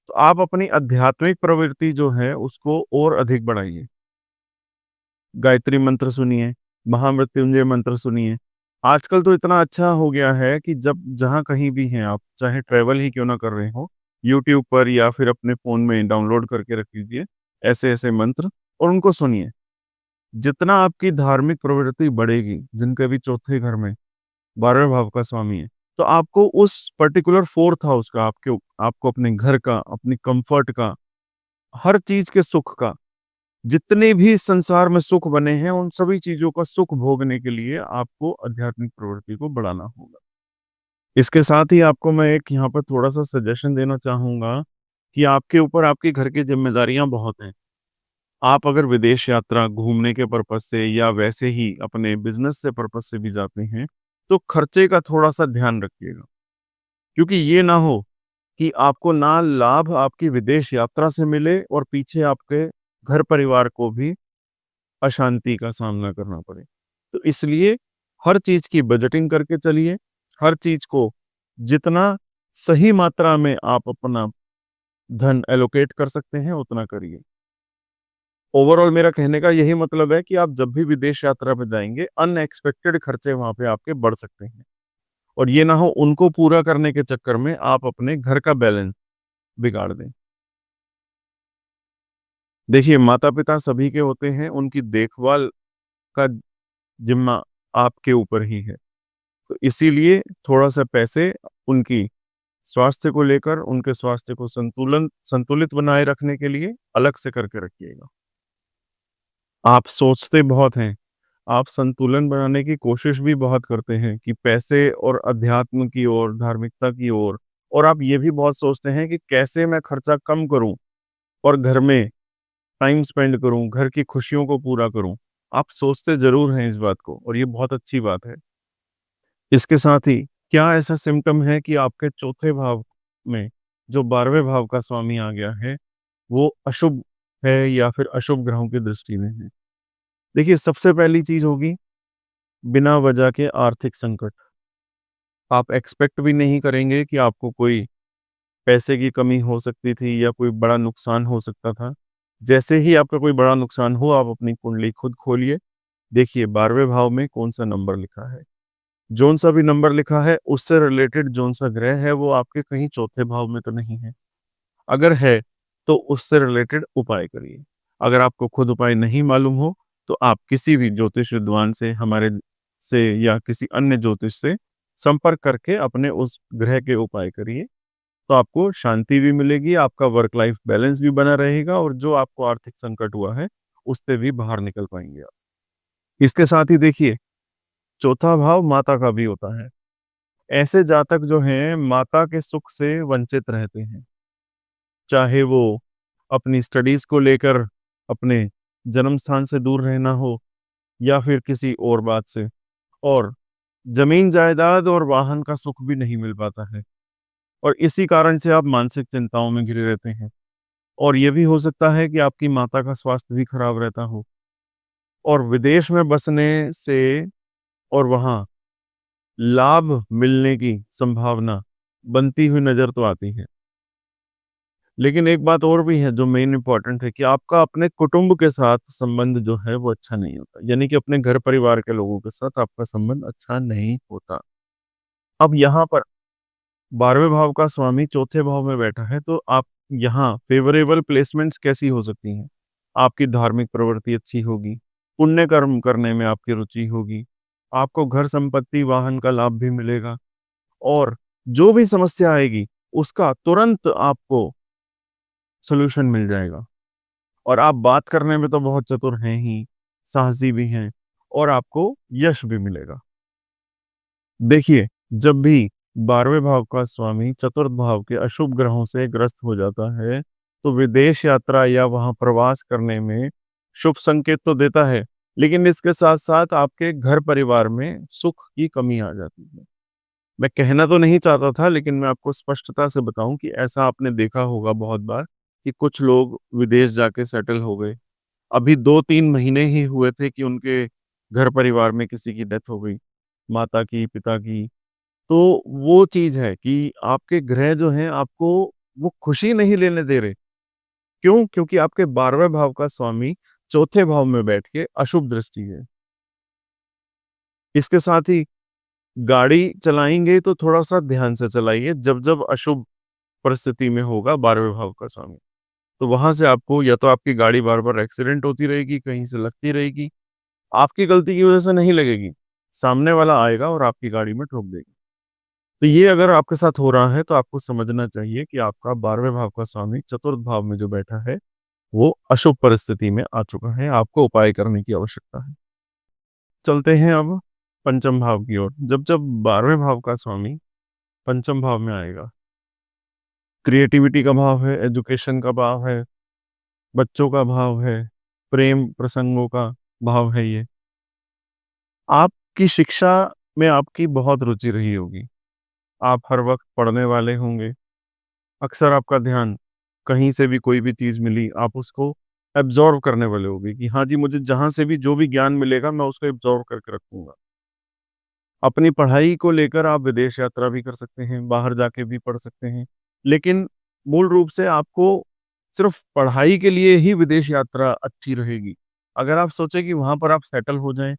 तो आप अपनी आध्यात्मिक प्रवृत्ति जो है उसको और अधिक बढ़ाइए। गायत्री मंत्र सुनिए, महामृत्युंजय मंत्र सुनिए। आजकल तो इतना अच्छा हो गया है कि जब जहाँ कहीं भी हैं आप, चाहे ट्रैवल ही क्यों ना कर रहे हो, यूट्यूब पर या फिर अपने फ़ोन में डाउनलोड करके रख लीजिए ऐसे-ऐसे मंत्र और उनको सुनिए। जितना आपकी धार्मिक प्रवृत्ति बढ़ेगी, जिनके भी चौथे घर में 12वें भाव का स्वामी है, तो आपको उस पर्टिकुलर 4th हाउस का आपको अपने घर का, अपनी कम्फर्ट का, हर चीज़ के सुख का, जितने भी संसार में सुख बने हैं, उन सभी चीज़ों का सुख भोगने के लिए आपको आध्यात्मिक प्रवृत्ति को बढ़ाना होगा। इसके साथ ही आपको मैं एक यहाँ पर थोड़ा-सा सजेशन देना चाहूँगा कि आपके ऊपर आपके घर की ज़िम्मेदारियाँ बहुत हैं। आप अगर विदेश यात्रा घूमने के पर्पज़ से या वैसे ही अपने बिज़नेस से पर्पज़ से भी जाते हैं, तो खर्चे का थोड़ा-सा ध्यान रखिएगा। क्योंकि ये ना हो कि आपको ना लाभ आपकी विदेश यात्रा से मिले और पीछे आपके घर परिवार को भी अशांति का सामना करना पड़े। तो इसलिए हर चीज़ की बजटिंग करके चलिए, हर चीज़ को जितना सही मात्रा में आप अपना धन एलोकेट कर सकते हैं, उतना करिए। ओवरऑल मेरा कहने का यही मतलब है कि आप जब भी विदेश यात्रा पे जाएँगे, अनएक्सपेक्टेड खर्चे वहाँ पे आपके बढ़ सकते हैं और ये ना हो उनको पूरा करने के चक्कर में आप अपने घर का बैलेंस बिगाड़ दें। देखिए, माता-पिता सभी के होते हैं, उनकी देखभाल का ज़िम्मा आपके ऊपर ही है। तो इसीलिए थोड़ा-सा पैसे उनकी स्वास्थ्य को लेकर, उनके स्वास्थ्य को संतुलित बनाए रखने के लिए अलग से करके रखिएगा। आप सोचते बहुत हैं, आप संतुलन बनाने की कोशिश भी बहुत करते हैं कि पैसे और अध्यात्म की ओर, धार्मिकता की ओर और आप ये भी बहुत सोचते हैं कि कैसे मैं खर्चा कम करूँ और घर में टाइम स्पेंड करूँ, घर की खुशियों को पूरा करूँ। आप सोचते ज़रूर हैं इस बात को और ये बहुत अच्छी बात है। इसके साथ ही क्या ऐसा सिम्पटम है कि आपके चौथे भाव में जो 12वें भाव का स्वामी आ गया है, वो अशुभ है या फिर अशुभ ग्रहों की दृष्टि में है? देखिए, सबसे पहली चीज़ होगी बिना वजह के आर्थिक संकट। आप एक्सपेक्ट भी नहीं करेंगे कि आपको कोई पैसे की कमी हो सकती थी या कोई बड़ा नुकसान हो सकता था। जैसे ही आपका कोई बड़ा नुकसान हो, आप अपनी कुंडली खुद खोलिए, देखिए 12वें भाव में कौन-सा नंबर लिखा है। जौन-सा भी नंबर लिखा है, उससे रिलेटेड जौन-सा ग्रह है, वो आपके कहीं चौथे भाव में तो नहीं है। अगर है, तो उससे रिलेटेड उपाय करिए। अगर आपको खुद उपाय नहीं मालूम हो, तो आप किसी भी ज्योतिष विद्वान से, हमारे से या किसी अन्य ज्योतिष से संपर्क करके अपने उस ग्रह के उपाय करिए। तो आपको शांति भी मिलेगी, आपका वर्क लाइफ बैलेंस भी बना रहेगा और जो आपको आर्थिक संकट हुआ है, उससे भी बाहर निकल पाएँगे आप। इसके साथ ही देखिए, चौथा भाव माता का भी होता है। ऐसे जातक जो हैं, माता के सुख से वंचित रहते हैं। चाहे वो अपनी स्टडीज़ को लेकर अपने जन्म स्थान से दूर रहना हो या फिर किसी और बात से और ज़मीन जायदाद और वाहन का सुख भी नहीं मिल पाता है और इसी कारण से आप मानसिक चिंताओं में घिरे रहते हैं और ये भी हो सकता है कि आपकी माता का स्वास्थ्य भी खराब रहता हो और विदेश में बसने से और वहाँ लाभ मिलने की संभावना बनती हुई नज़र तो आती है। लेकिन एक बात और भी है जो मेन इम्पोर्टेंट है कि आपका अपने कुटुंब के साथ संबंध जो है वो अच्छा नहीं होता। यानी कि अपने घर परिवार के लोगों के साथ आपका संबंध अच्छा नहीं होता। अब यहाँ पर 12वें भाव का स्वामी चौथे भाव में बैठा है तो आप यहाँ फ़ेवरेबल प्लेसमेंट्स कैसी हो सकती हैं? आपकी धार्मिक प्रवृत्ति अच्छी होगी, पुण्य कर्म करने में आपकी रुचि होगी, आपको घर संपत्ति, वाहन का लाभ भी मिलेगा और जो भी समस्या आएगी, उसका तुरंत आपको सॉल्यूशन मिल जाएगा। और आप बात करने में तो बहुत चतुर हैं ही, साहसी भी हैं और आपको यश भी मिलेगा। देखिए, जब भी 12वें भाव का स्वामी चतुर्थ भाव के अशुभ ग्रहों से ग्रस्त हो जाता है, तो विदेश यात्रा या वहाँ प्रवास करने में शुभ संकेत तो देता है, लेकिन इसके साथ-साथ आपके घर परिवार में सुख की कमी आ जाती है। मैं कहना तो नहीं चाहता था, लेकिन मैं आपको स्पष्टता से बताऊँ कि ऐसा आपने देखा होगा बहुत बार कि कुछ लोग विदेश जाके सेटल हो गए। अभी 2-3 महीने ही हुए थे कि उनके घर परिवार में किसी की डेथ हो गई, माता की, पिता की। तो वो चीज़ है कि आपके ग्रह जो हैं आपको वो खुशी नहीं लेने दे रहे। क्यों? क्योंकि आपके 12वें भाव का स्वामी चौथे भाव में बैठ के अशुभ दृष्टि है। इसके साथ ही गाड़ी चलाएँगे तो थोड़ा-सा ध्यान से चलाइए जब-जब अशुभ परिस्थिति में होगा 12वें भाव का स्वामी। तो वहाँ से आपको या तो आपकी गाड़ी बार-बार एक्सीडेंट होती रहेगी, कहीं से लगती रहेगी, आपकी गलती की वजह से नहीं लगेगी, सामने वाला आएगा और आपकी गाड़ी में ठोक देगी। तो ये अगर आपके साथ हो रहा है तो आपको समझना चाहिए कि आपका 12वें भाव का स्वामी चतुर्थ भाव में जो बैठा है, वो अशुभ परिस्थिति में आ चुका है, आपको उपाय करने की आवश्यकता है। चलते हैं अब पंचम भाव की ओर। जब-जब 12वें भाव का स्वामी पंचम भाव में आएगा, क्रिएटिविटी का भाव है, एजुकेशन का भाव है, बच्चों का भाव है, प्रेम प्रसंगों का भाव है ये। आपकी शिक्षा में आपकी बहुत रुचि रही होगी। आप हर वक़्त पढ़ने वाले होंगे। अक्सर आपका ध्यान कहीं से भी कोई भी चीज़ मिली, आप उसको एब्ज़ॉर्ब करने वाले होगे कि हाँ जी, मुझे जहाँ से भी जो भी ज्ञान मिलेगा, मैं उसको एब्ज़ॉर्ब करके रखूँगा। अपनी पढ़ाई को लेकर आप विदेश यात्रा भी कर सकते हैं, बाहर जाके भी पढ़ सकते हैं। लेकिन मूल रूप से आपको सिर्फ़ पढ़ाई के लिए ही विदेश यात्रा अच्छी रहेगी। अगर आप सोचें कि वहाँ पर आप सेटल हो जाएँ,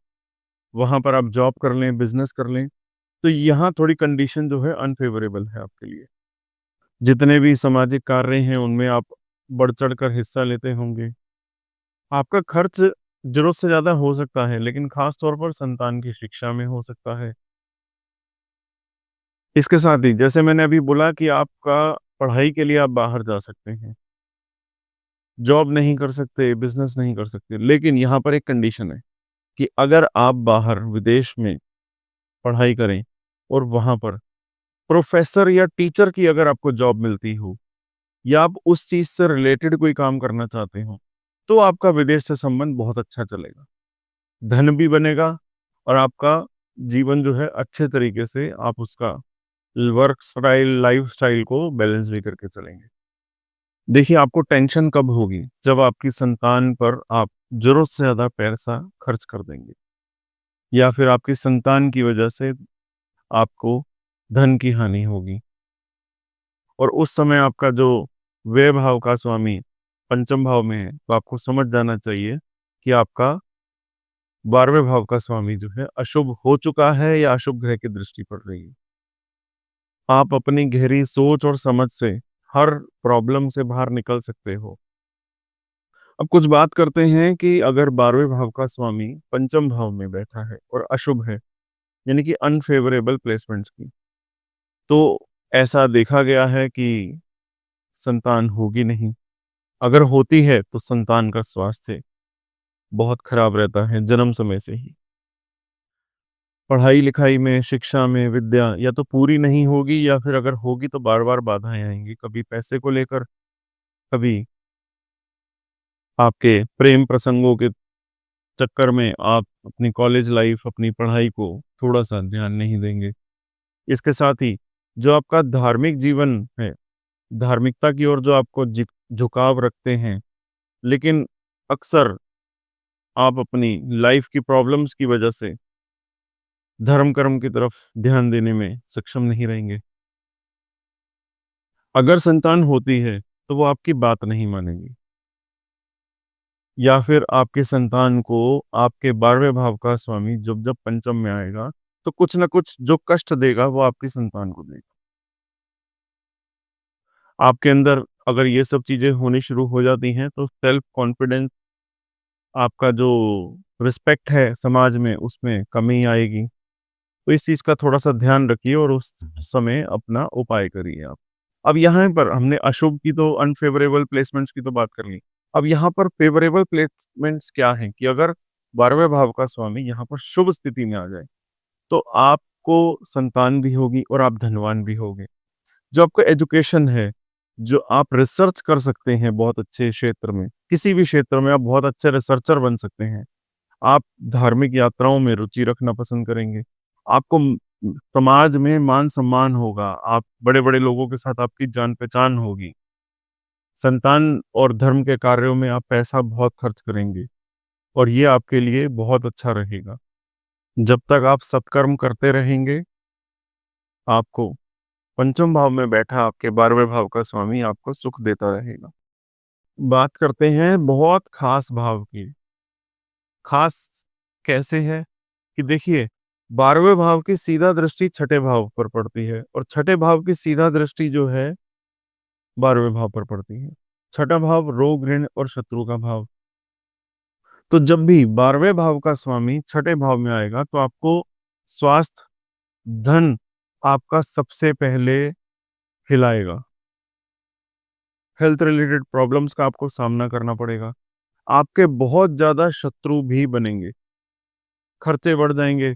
वहाँ पर आप जॉब कर लें, बिज़नेस कर लें, तो यहाँ थोड़ी कंडीशन जो है अनफ़ेवरेबल है आपके लिए। जितने भी सामाजिक कार्य हैं, उनमें आप बढ़-चढ़ कर हिस्सा लेते होंगे। आपका खर्च ज़रूरत से ज़्यादा हो सकता है, लेकिन ख़ास तौर पर संतान की शिक्षा में हो सकता है। इसके साथ ही जैसे मैंने अभी बोला कि आपका पढ़ाई के लिए आप बाहर जा सकते हैं, जॉब नहीं कर सकते, बिज़नेस नहीं कर सकते, लेकिन यहाँ पर एक कंडीशन है कि अगर आप बाहर विदेश में पढ़ाई करें और वहाँ पर प्रोफ़ेसर या टीचर की अगर आपको जॉब मिलती हो या आप उस चीज़ से रिलेटेड कोई काम करना चाहते हो, तो आपका विदेश से संबंध बहुत अच्छा चलेगा। धन भी बनेगा और आपका जीवन जो है अच्छे तरीके से आप उसका वर्क स्टाइल, लाइफ़स्टाइल को बैलेंस भी करके चलेंगे। देखिए, आपको टेंशन कब होगी? जब आपकी संतान पर आप ज़रूरत से ज़्यादा पैसा खर्च कर देंगे या फिर आपकी संतान की वजह से आपको धन की हानि होगी और उस समय आपका जो व्यय भाव का स्वामी पंचम भाव में है, तो आपको समझ जाना चाहिए कि आपका 12वें भाव का स्वामी जो है अशुभ हो चुका है या अशुभ ग्रह की दृष्टि पड़ रही है। आप अपनी गहरी सोच और समझ से हर प्रॉब्लम से बाहर निकल सकते हो। अब कुछ बात करते हैं कि अगर 12वें भाव का स्वामी पंचम भाव में बैठा है और अशुभ है, यानी कि अनफेवरेबल प्लेसमेंट्स की, तो ऐसा देखा गया है कि संतान होगी नहीं। अगर होती है तो संतान का स्वास्थ्य बहुत खराब रहता है जन्म समय से ही। पढ़ाई-लिखाई में, शिक्षा में, विद्या या तो पूरी नहीं होगी या फिर अगर होगी तो बार-बार बाधाएँ आएँगी। कभी पैसे को लेकर, कभी आपके प्रेम प्रसंगों के चक्कर में आप अपनी कॉलेज लाइफ, अपनी पढ़ाई को थोड़ा-सा ध्यान नहीं देंगे। इसके साथ ही जो आपका धार्मिक जीवन है, धार्मिकता की ओर जो आपको झुकाव रखते हैं, लेकिन अक्सर आप अपनी लाइफ की प्रॉब्लम्स की वजह से धर्म कर्म की तरफ ध्यान देने में सक्षम नहीं रहेंगे। अगर संतान होती है, तो वो आपकी बात नहीं मानेगी या फिर आपके संतान को आपके 12वें भाव का स्वामी जब-जब पंचम में आएगा, तो कुछ न कुछ जो कष्ट देगा, वो आपकी संतान को देगा। आपके अंदर अगर ये सब चीज़ें होनी शुरू हो जाती हैं, तो सेल्फ कॉन्फिडेंस आपका जो रिस्पेक्ट है समाज में, उसमें कमी आएगी। तो इस चीज़ का थोड़ा-सा ध्यान रखिए और उस समय अपना उपाय करिए आप। अब यहाँ पर हमने अशुभ की तो अनफ़ेवरेबल प्लेसमेंट्स की तो बात कर ली। अब यहाँ पर फ़ेवरेबल प्लेसमेंट्स क्या हैं कि अगर 12वें भाव का स्वामी यहाँ पर शुभ स्थिति में आ जाए, तो आपको संतान भी होगी और आप धनवान भी होगे। जो आपका एजुकेशन है, जो आप रिसर्च कर सकते हैं बहुत अच्छे क्षेत्र में, किसी भी क्षेत्र में आप बहुत अच्छे रिसर्चर बन सकते हैं। आप धार्मिक यात्राओं में रुचि रखना पसंद करेंगे। आपको समाज में मान-सम्मान होगा, आप बड़े-बड़े लोगों के साथ आपकी जान-पहचान होगी। संतान और धर्म के कार्यों में आप पैसा बहुत खर्च करेंगे और ये आपके लिए बहुत अच्छा रहेगा। जब तक आप सत्कर्म करते रहेंगे आपको पंचम भाव में बैठा आपके 12वें भाव का स्वामी आपको सुख देता रहेगा। बात करते हैं बहुत खास भाव की। खास कैसे है कि देखिए 12वें भाव की सीधा दृष्टि छठे भाव पर पड़ती है और छठे भाव की सीधा दृष्टि जो है 12वें भाव पर पड़ती है। छठा भाव रोग, ऋण और शत्रु का भाव। तो जब भी 12वें भाव का स्वामी छठे भाव में आएगा तो आपको स्वास्थ्य, धन आपका सबसे पहले हिलाएगा। हेल्थ रिलेटेड प्रॉब्लम्स का आपको सामना करना पड़ेगा। आपके बहुत ज़्यादा शत्रु भी बनेंगे, खर्चे बढ़ जाएँगे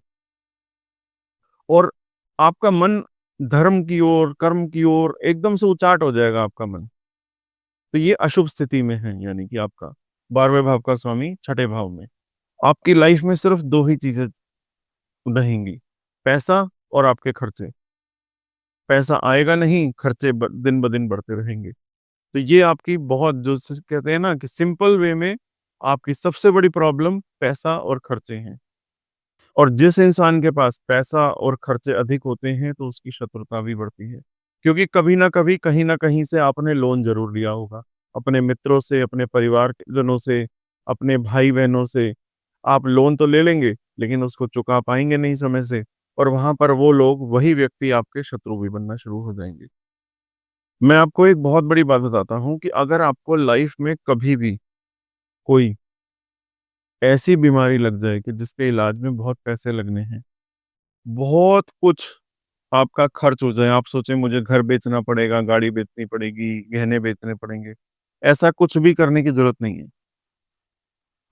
और आपका मन धर्म की ओर, कर्म की ओर एकदम से उचाट हो जाएगा आपका मन। तो ये अशुभ स्थिति में है, यानी कि आपका 12वें भाव का स्वामी छठे भाव में। आपकी लाइफ में सिर्फ 2 ही चीज़ें रहेंगी, पैसा और आपके खर्चे। पैसा आएगा नहीं, खर्चे दिन-ब-दिन बढ़ते रहेंगे। तो ये आपकी बहुत जो कहते हैं ना कि सिंपल वे में आपकी सबसे बड़ी प्रॉब्लम पैसा और खर्चे हैं। और जिस इंसान के पास पैसा और खर्चे अधिक होते हैं तो उसकी शत्रुता भी बढ़ती है। क्योंकि कभी न कभी, कहीं न कहीं से आपने लोन ज़रूर लिया होगा। अपने मित्रों से, अपने परिवारजनों से, अपने भाई-बहनों से आप लोन तो ले लेंगे, लेकिन उसको चुका पाएँगे नहीं समय से और वहाँ पर वो लोग, वही व्यक्ति आपके शत्रु भी बनना शुरू हो जाएँगे। मैं आपको एक बहुत बड़ी बात बताता हूँ कि अगर आपको लाइफ में कभी भी कोई ऐसी बीमारी लग जाए कि जिसके इलाज में बहुत पैसे लगने हैं, बहुत कुछ आपका खर्च हो जाए, आप सोचें मुझे घर बेचना पड़ेगा, गाड़ी बेचनी पड़ेगी, गहने बेचने पड़ेंगे, ऐसा कुछ भी करने की ज़रूरत नहीं है।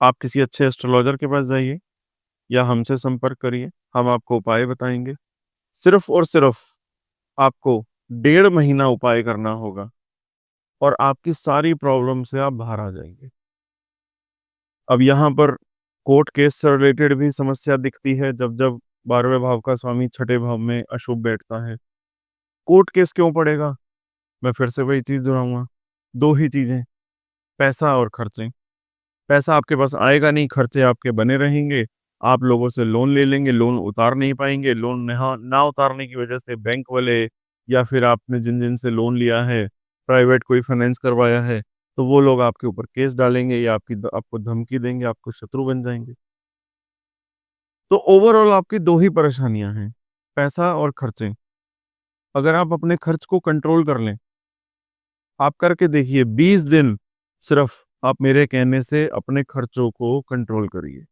आप किसी अच्छे एस्ट्रोलॉजर के पास जाइए या हमसे संपर्क करिए, हम आपको उपाय बताएँगे। सिर्फ़ और सिर्फ़ आपको 1.5 महीना उपाय करना होगा और आपकी सारी प्रॉब्लम से आप बाहर आ जाएँगे। अब यहाँ पर कोर्ट केस से रिलेटेड भी समस्या दिखती है जब 12वें भाव का स्वामी छठे भाव में अशुभ बैठता है। कोर्ट केस क्यों पड़ेगा? मैं फिर से वही चीज़ दोहराऊँगा, 2 ही चीज़ें, पैसा और खर्चे। पैसा आपके पास आएगा नहीं, खर्चे आपके बने रहेंगे। आप लोगों से लोन ले लेंगे, लोन उतार नहीं पाएँगे, लोन नहा ना उतारने की वजह से बैंक वाले या फिर आपने जिन-जिन से लोन लिया है, प्राइवेट कोई फाइनेंस करवाया है, तो वो लोग आपके ऊपर केस डालेंगे या आपको धमकी देंगे, आपको शत्रु बन जाएँगे। तो ओवरऑल आपकी 2 ही परेशानियाँ हैं, पैसा और खर्चे। अगर आप अपने खर्च को कंट्रोल कर लें, आप करके देखिए 20 दिन सिर्फ़ आप मेरे कहने से अपने खर्चों को कंट्रोल करिए।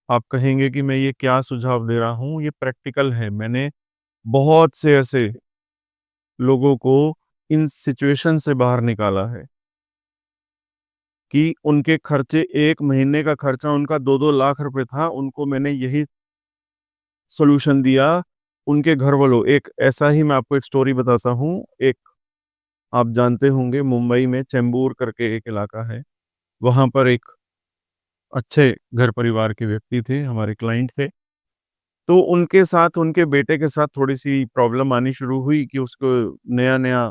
आप कहेंगे कि मैं ये क्या सुझाव दे रहा हूँ, ये प्रैक्टिकल है। मैंने बहुत से ऐसे लोगों को इन सिचुएशन से बाहर निकाला है कि उनके खर्चे 1 महीने का खर्चा उनका 2-2 लाख रुपए था, उनको मैंने यही सॉल्यूशन दिया। उनके घरवालों एक ऐसा ही मैं आपको एक स्टोरी बताता हूँ। एक आप जानते होंगे मुंबई में चेंबूर करके एक इलाका है। वहाँ पर एक अच्छे घर परिवार के व्यक्ति थे, हमारे क्लाइंट थे। तो उनके साथ, उनके बेटे के साथ थोड़ी-सी प्रॉब्लम आनी शुरू हुई कि उसको नया-नया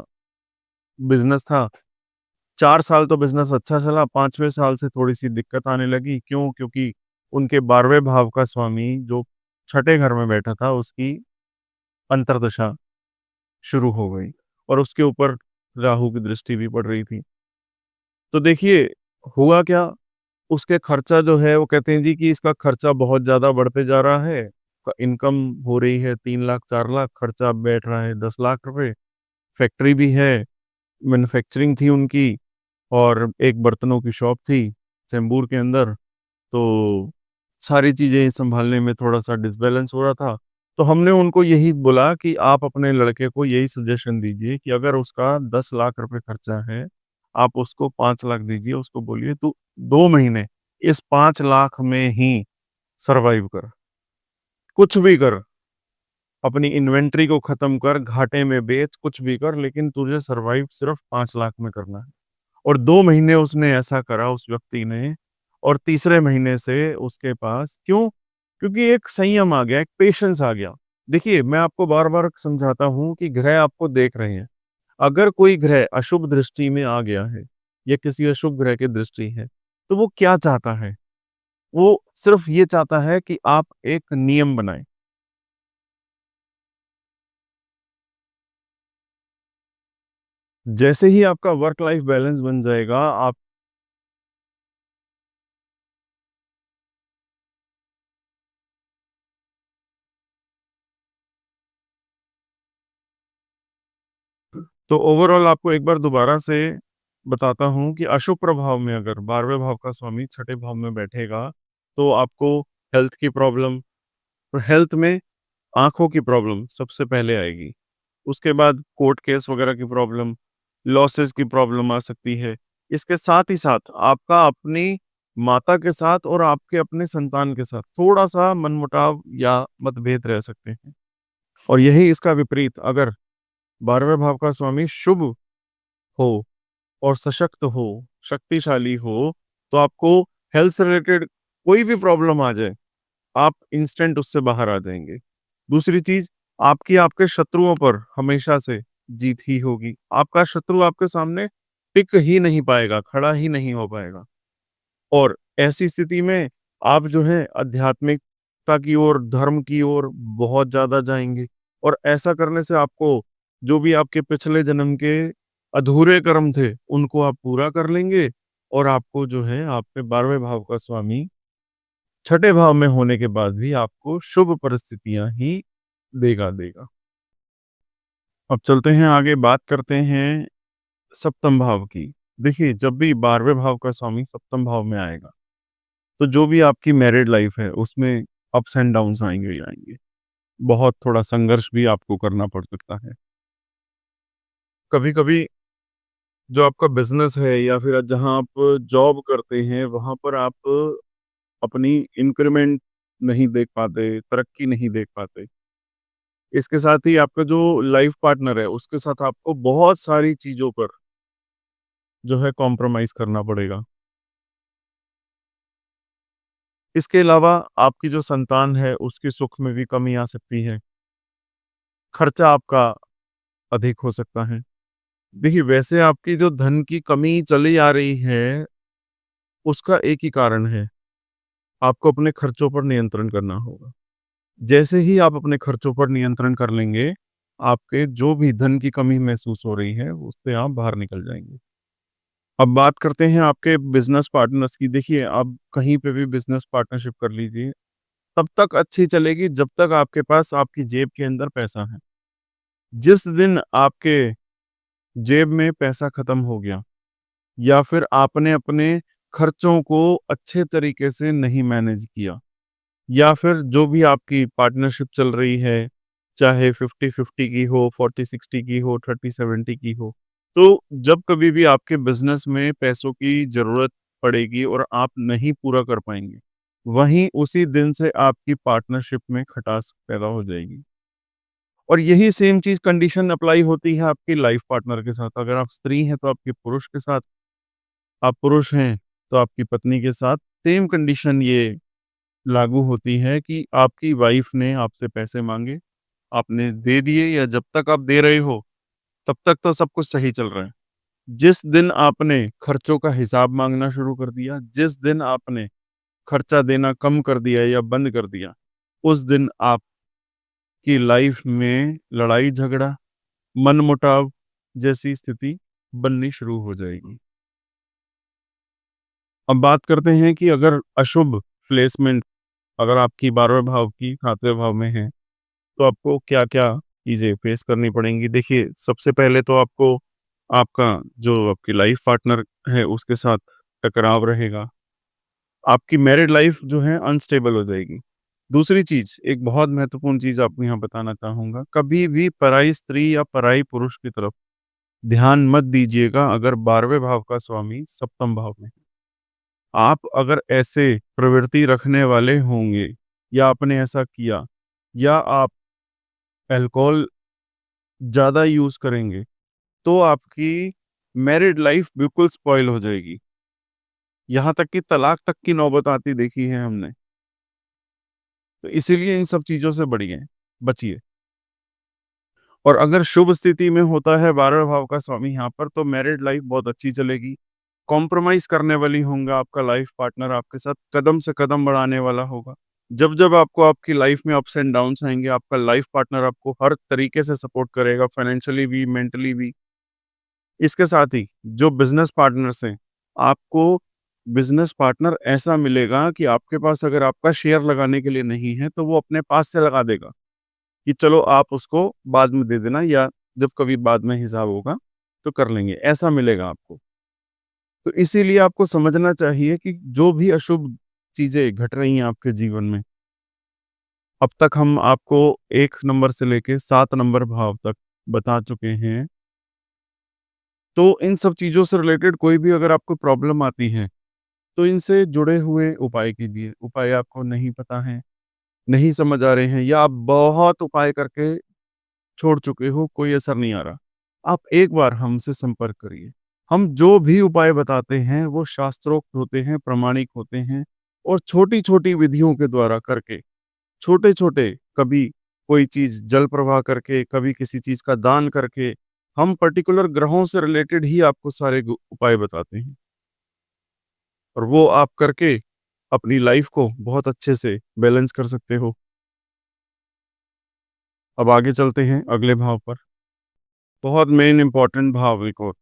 बिज़नेस था। 4 साल तो बिज़नेस अच्छा चला, 5वें साल से थोड़ी-सी दिक्कत आने लगी। क्यों? क्योंकि उनके 12वें भाव का स्वामी जो छठे घर में बैठा था, उसकी अंतर्दशा शुरू हो गई और उसके ऊपर राहु की दृष्टि भी पड़ रही थी। तो देखिए, हुआ क्या? उसके खर्चा जो है वो कहते हैं जी कि इसका खर्चा बहुत ज़्यादा बढ़ते जा रहा है। इनकम हो रही है 3 लाख 4 लाख, खर्चा बैठ रहा है 10 लाख रुपए। फैक्ट्री भी है, मैन्युफैक्चरिंग थी उनकी और एक बर्तनों की शॉप थी चेंबूर के अंदर। तो सारी चीज़ें सँभालने में थोड़ा-सा डिसबैलेंस हो रहा था। तो हमने उनको यही बोला कि आप अपने लड़के को यही सजेशन दीजिए कि अगर उसका 10 लाख रुपए खर्चा है, आप उसको 5 लाख दीजिए, उसको बोलिए तू 2 महीने इस 5 लाख में ही सर्वाइव कर। कुछ भी कर, अपनी इन्वेंटरी को खत्म कर, घाटे में बेच, कुछ भी कर लेकिन तुझे सर्वाइव सिर्फ़ 5 लाख में करना है। और 2 महीने उसने ऐसा करा उस व्यक्ति ने और तीसरे महीने से उसके पास क्यों? क्योंकि एक संयम आ गया, एक पेशेंस आ गया। देखिए, मैं आपको बार-बार समझाता हूँ कि ग्रह आपको देख रहे हैं। अगर कोई ग्रह अशुभ दृष्टि में आ गया है या किसी अशुभ ग्रह की दृष्टि है, तो वो क्या चाहता है? वो सिर्फ़ ये चाहता है कि आप एक नियम बनाएँ। जैसे ही आपका वर्क लाइफ बैलेंस बन जाएगा, आप तो ओवरऑल आपको एक बार दोबारा से बताता हूँ कि अशुभ प्रभाव में अगर 12वें भाव का स्वामी छठे भाव में बैठेगा, तो आपको हेल्थ की प्रॉब्लम, और हेल्थ में आँखों की प्रॉब्लम सबसे पहले आएगी। उसके बाद कोर्ट केस वगैरह की प्रॉब्लम, लॉसेस की प्रॉब्लम आ सकती है। इसके साथ ही साथ आपका अपनी माता के साथ और आपके अपने संतान के साथ थोड़ा-सा मनमुटाव या मतभेद रह सकते हैं। और यही इसका विपरीत अगर 12वें भाव का स्वामी शुभ हो और सशक्त हो, शक्तिशाली हो, तो आपको हेल्थ से रिलेटेड कोई भी प्रॉब्लम आ जाए, आप इंस्टेंट उससे बाहर आ जाएँगे। दूसरी चीज़, आपकी आपके शत्रुओं पर हमेशा से जीत ही होगी। आपका शत्रु आपके सामने टिक ही नहीं पाएगा, खड़ा ही नहीं हो पाएगा। और ऐसी स्थिति में आप जो है आध्यात्मिकता की ओर, धर्म की ओर बहुत ज़्यादा जाएँगे और ऐसा करने से आपको जो भी आपके पिछले जन्म के अधूरे कर्म थे, उनको आप पूरा कर लेंगे और आपको जो है आपके 12वें भाव का स्वामी छठे भाव में होने के बाद भी आपको शुभ परिस्थितियाँ ही देगा। अब चलते हैं आगे, बात करते हैं सप्तम भाव की। देखिए, जब भी 12वें भाव का स्वामी सप्तम भाव में आएगा, तो जो भी आपकी मैरिड लाइफ है, उसमें अप्स एंड डाउन्स आएँगे ही आएँगे। बहुत थोड़ा संघर्ष भी आपको करना पड़ सकता है। कभी-कभी जो आपका बिज़नेस है या फिर जहाँ आप जॉब करते हैं, वहाँ पर आप अपनी इंक्रीमेंट नहीं देख पाते, तरक्की नहीं देख पाते। इसके साथ ही आपका जो लाइफ पार्टनर है, उसके साथ आपको बहुत सारी चीज़ों पर जो है कॉम्प्रोमाइज़ करना पड़ेगा। इसके अलावा आपकी जो संतान है, उसके सुख में भी कमी आ सकती है। खर्चा आपका अधिक हो सकता है। देखिए, वैसे आपकी जो धन की कमी चली आ रही है, उसका एक ही कारण है, आपको अपने खर्चों पर नियंत्रण करना होगा। जैसे ही आप अपने खर्चों पर नियंत्रण कर लेंगे, आपके जो भी धन की कमी महसूस हो रही है, उससे आप बाहर निकल जाएँगे। अब बात करते हैं आपके बिज़नेस पार्टनर्स की। देखिए, आप कहीं पे भी बिज़नेस पार्टनरशिप कर लीजिए, तब तक अच्छी चलेगी जब तक आपके पास आपकी जेब के अंदर पैसा है। जिस दिन आपके जेब में पैसा खत्म हो गया या फिर आपने अपने खर्चों को अच्छे तरीके से नहीं मैनेज किया या फिर जो भी आपकी पार्टनरशिप चल रही है, चाहे 50-50 की हो, 40-60 की हो, 30-70 की हो, तो जब कभी भी आपके बिज़नेस में पैसों की ज़रूरत पड़ेगी और आप नहीं पूरा कर पाएँगे, वहीं उसी दिन से आपकी पार्टनरशिप में खटास पैदा हो जाएगी। और यही सेम चीज़ कंडीशन अप्लाई होती है आपकी लाइफ पार्टनर के साथ। अगर आप स्त्री हैं तो आपके पुरुष के साथ, आप पुरुष हैं तो आपकी पत्नी के साथ सेम कंडीशन ये लागू होती है कि आपकी वाइफ ने आपसे पैसे माँगे, आपने दे दिए या जब तक आप दे रहे हो, तब तक तो सब कुछ सही चल रहा है। जिस दिन आपने खर्चों का हिसाब माँगना शुरू कर दिया, जिस दिन आपने खर्चा देना कम कर दिया या बंद कर दिया, उस दिन आपकी लाइफ में लड़ाई-झगड़ा, मनमुटाव जैसी स्थिति बननी शुरू हो जाएगी। अब बात करते हैं कि अगर अशुभ प्लेसमेंट अगर आपकी 12वें भाव की 7वें भाव में है, तो आपको क्या-क्या चीज़ें फेस करनी पड़ेंगी। देखिए, सबसे पहले तो आपको आपका जो आपकी लाइफ पार्टनर है, उसके साथ टकराव रहेगा। आपकी मैरिड लाइफ जो है अनस्टेबल हो जाएगी। दूसरी चीज़, एक बहुत महत्वपूर्ण चीज़ आपको यहाँ बताना चाहूँगा, कभी भी पराई स्त्री या पराई पुरुष की तरफ ध्यान मत दीजिएगा अगर 12वें भाव का स्वामी सप्तम भाव में है। आप अगर ऐसे प्रवृत्ति रखने वाले होंगे या आपने ऐसा किया या आप अल्कोहल ज़्यादा यूज़ करेंगे, तो आपकी मैरिड लाइफ़ बिल्कुल स्पॉइल हो जाएगी। यहाँ तक कि तलाक तक की नौबत आती देखी है हमने। तो इसीलिए इन सब चीज़ों से बढ़िए बचिए। और अगर शुभ स्थिति में होता है 12वें भाव का स्वामी यहाँ पर, तो मैरिड लाइफ़ बहुत अच्छी चलेगी। कॉम्प्रोमाइज़ करने वाली होंगा, आपका लाइफ़ पार्टनर आपके साथ कदम से कदम बढ़ाने वाला होगा। जब-जब आपको आपकी लाइफ़ में अप्स एंड डाउन्स आएँगे, आपका लाइफ़ पार्टनर आपको हर तरीके से सपोर्ट करेगा, फाइनेंशियली भी, मेंटली भी। इसके साथ ही जो बिज़नेस पार्टनर्स हैं, आपको बिज़नेस पार्टनर ऐसा मिलेगा कि आपके पास अगर आपका शेयर लगाने के लिए नहीं है, तो वो अपने पास से लगा देगा कि चलो आप उसको बाद में दे देना या जब कभी बाद में हिसाब होगा, तो कर लेंगे, ऐसा मिलेगा आपको। तो इसीलिए आपको समझना चाहिए कि जो भी अशुभ चीज़ें घट रही हैं आपके जीवन में, अब तक हम आपको 1 नंबर से लेके 7 नंबर भाव तक बता चुके हैं। तो इन सब चीज़ों से रिलेटेड कोई भी अगर आपको प्रॉब्लम आती है, तो इनसे जुड़े हुए उपाय कीजिए। उपाय आपको नहीं पता है, नहीं समझ आ रहे हैं या आप बहुत उपाय करके छोड़ चुके हो, कोई असर नहीं आ रहा। आप एक बार हमसे संपर्क करिए। हम जो भी उपाय बताते हैं, वो शास्त्रोक्त होते हैं, प्रामाणिक होते हैं और छोटी-छोटी विधियों के द्वारा करके, छोटे-छोटे कभी कोई चीज़ जल प्रवाह करके, कभी किसी चीज़ का दान करके, हम पर्टिकुलर ग्रहों से रिलेटेड ही आपको सारे गु उपाय बताते हैं और वो आप करके अपनी लाइफ़ को बहुत अच्छे से बैलेंस कर सकते हो। अब आगे चलते हैं अगले भाव पर। बहुत मेन इम्पोर्टेंट भाव एक और।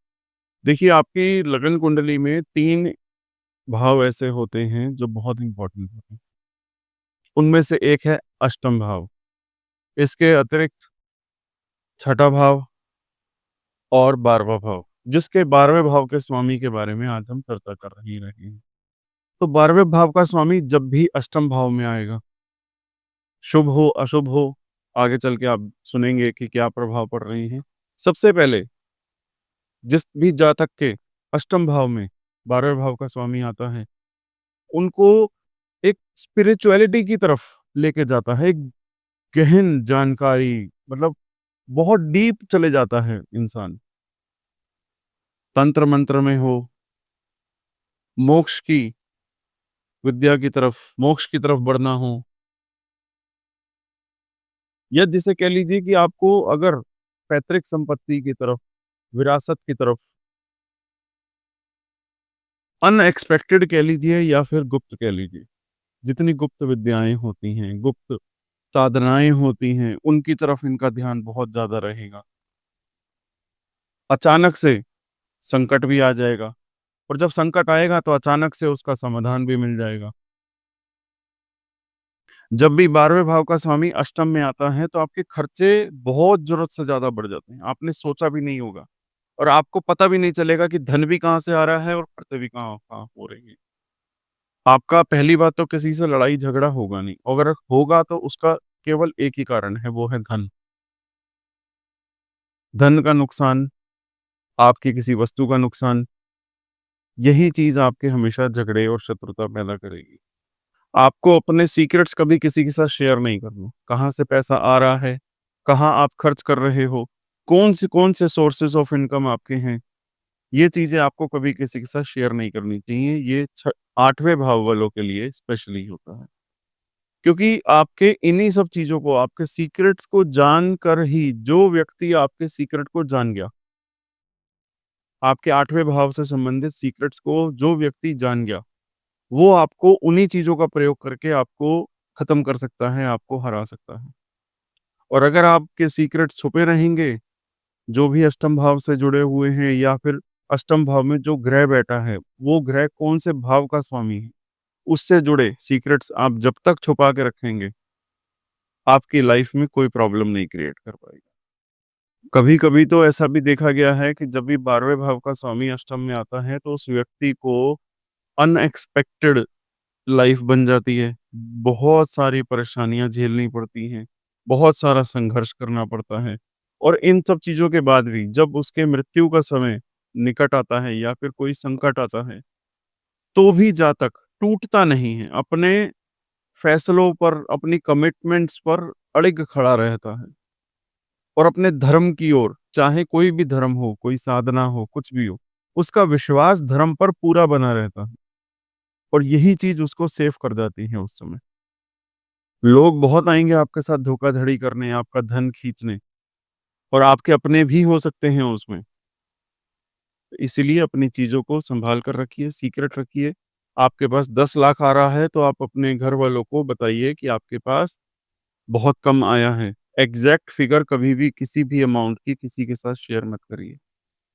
देखिए, आपकी लगन कुंडली में 3 भाव ऐसे होते हैं जो बहुत इम्पोर्टेंट होते हैं। उनमें से एक है अष्टम भाव। इसके अतिरिक्त छठा भाव और 12वाँ भाव, जिसके 12वें भाव के स्वामी के बारे में आज हम चर्चा कर ही रहे हैं। तो 12वें भाव का स्वामी जब भी अष्टम भाव में आएगा, शुभ हो, अशुभ हो, आगे चल के आप सुनेंगे कि क्या प्रभाव पड़ रहे हैं। सबसे पहले जिस भी जातक के अष्टम भाव में 12वें भाव का स्वामी आता है, उनको एक स्पिरिचुअलिटी की तरफ लेके जाता है, एक गहन जानकारी मतलब बहुत डीप चले जाता है इंसान। तंत्र मंत्र में हो, मोक्ष की विद्या की तरफ, मोक्ष की तरफ बढ़ना हो या जिसे कह लीजिए कि आपको अगर पैतृक संपत्ति की तरफ, विरासत की तरफ अनएक्सपेक्टेड कह लीजिए या फिर गुप्त कह लीजिए, जितनी गुप्त विद्याएँ होती हैं, गुप्त साधनाएँ होती हैं, उनकी तरफ इनका ध्यान बहुत ज़्यादा रहेगा। अचानक से संकट भी आ जाएगा और जब संकट आएगा तो अचानक से उसका समाधान भी मिल जाएगा। जब भी 12वें भाव का स्वामी अष्टम में आता है तो आपके खर्चे बहुत ज़रूरत से ज़्यादा बढ़ जाते हैं। आपने सोचा भी नहीं होगा और आपको पता भी नहीं चलेगा कि धन भी कहाँ से आ रहा है और खर्चे भी कहाँ कहाँ हो रही हैं। आपका पहली बात तो किसी से लड़ाई झगड़ा होगा नहीं, अगर होगा तो उसका केवल एक ही कारण है, वो है धन। धन का नुकसान, आपकी किसी वस्तु का नुकसान, यही चीज़ आपके हमेशा झगड़े और शत्रुता पैदा करेगी। आपको अपने सीक्रेट्स कभी किसी के साथ शेयर नहीं करना। कहाँ से पैसा आ रहा है, कहाँ आप खर्च कर रहे हो, कौन से सोर्सेज़ ऑफ इनकम आपके हैं, ये चीज़ें आपको कभी किसी के साथ शेयर नहीं करनी चाहिए। ये 8वें भाव वालों के लिए स्पेशली होता है। क्योंकि आपके इन्हीं सब चीज़ों को, आपके सीक्रेट्स को जानकर ही जो व्यक्ति आपके सीक्रेट को जान गया, आपके 8वें भाव से संबंधित सीक्रेट्स को जो व्यक्ति जान गया, वो आपको उन्हीं चीज़ों का प्रयोग करके आपको खत्म कर सकता है, आपको हरा सकता है। और अगर आपके सीक्रेट्स छुपे रहेंगे, जो भी अष्टम भाव से जुड़े हुए हैं या फिर अष्टम भाव में जो ग्रह बैठा है, वो ग्रह कौन से भाव का स्वामी है, उससे जुड़े सीक्रेट्स आप जब तक छुपा के रखेंगे, आपकी लाइफ में कोई प्रॉब्लम नहीं क्रिएट कर पाएगा। कभी-कभी तो ऐसा भी देखा गया है कि जब भी 12वें भाव का स्वामी अष्टम में आता है, तो उस व्यक्ति को अनएक्सपेक्टेड लाइफ बन जाती है। बहुत सारी परेशानियाँ झेलनी पड़ती हैं, बहुत सारा संघर्ष करना पड़ता है और इन सब चीज़ों के बाद भी जब उसके मृत्यु का समय निकट आता है या फिर कोई संकट आता है, तो भी जातक टूटता नहीं है। अपने फैसलों पर, अपनी कमिटमेंट्स पर अड़िग खड़ा रहता है और अपने धर्म की ओर, चाहे कोई भी धर्म हो, कोई साधना हो, कुछ भी हो, उसका विश्वास धर्म पर पूरा बना रहता है और यही चीज़ उसको सेव कर जाती है उस समय। लोग बहुत आएँगे आपके साथ धोखाधड़ी करने, आपका धन खींचने और आपके अपने भी हो सकते हैं उसमें। तो इसीलिए अपनी चीज़ों को सँभाल कर रखिए, सीक्रेट रखिए। आपके पास 10 लाख आ रहा है तो आप अपने घर वालों को बताइए कि आपके पास बहुत कम आया है। एग्ज़ैक्ट फ़िगर कभी भी किसी भी अमाउंट की किसी के साथ शेयर मत करिए।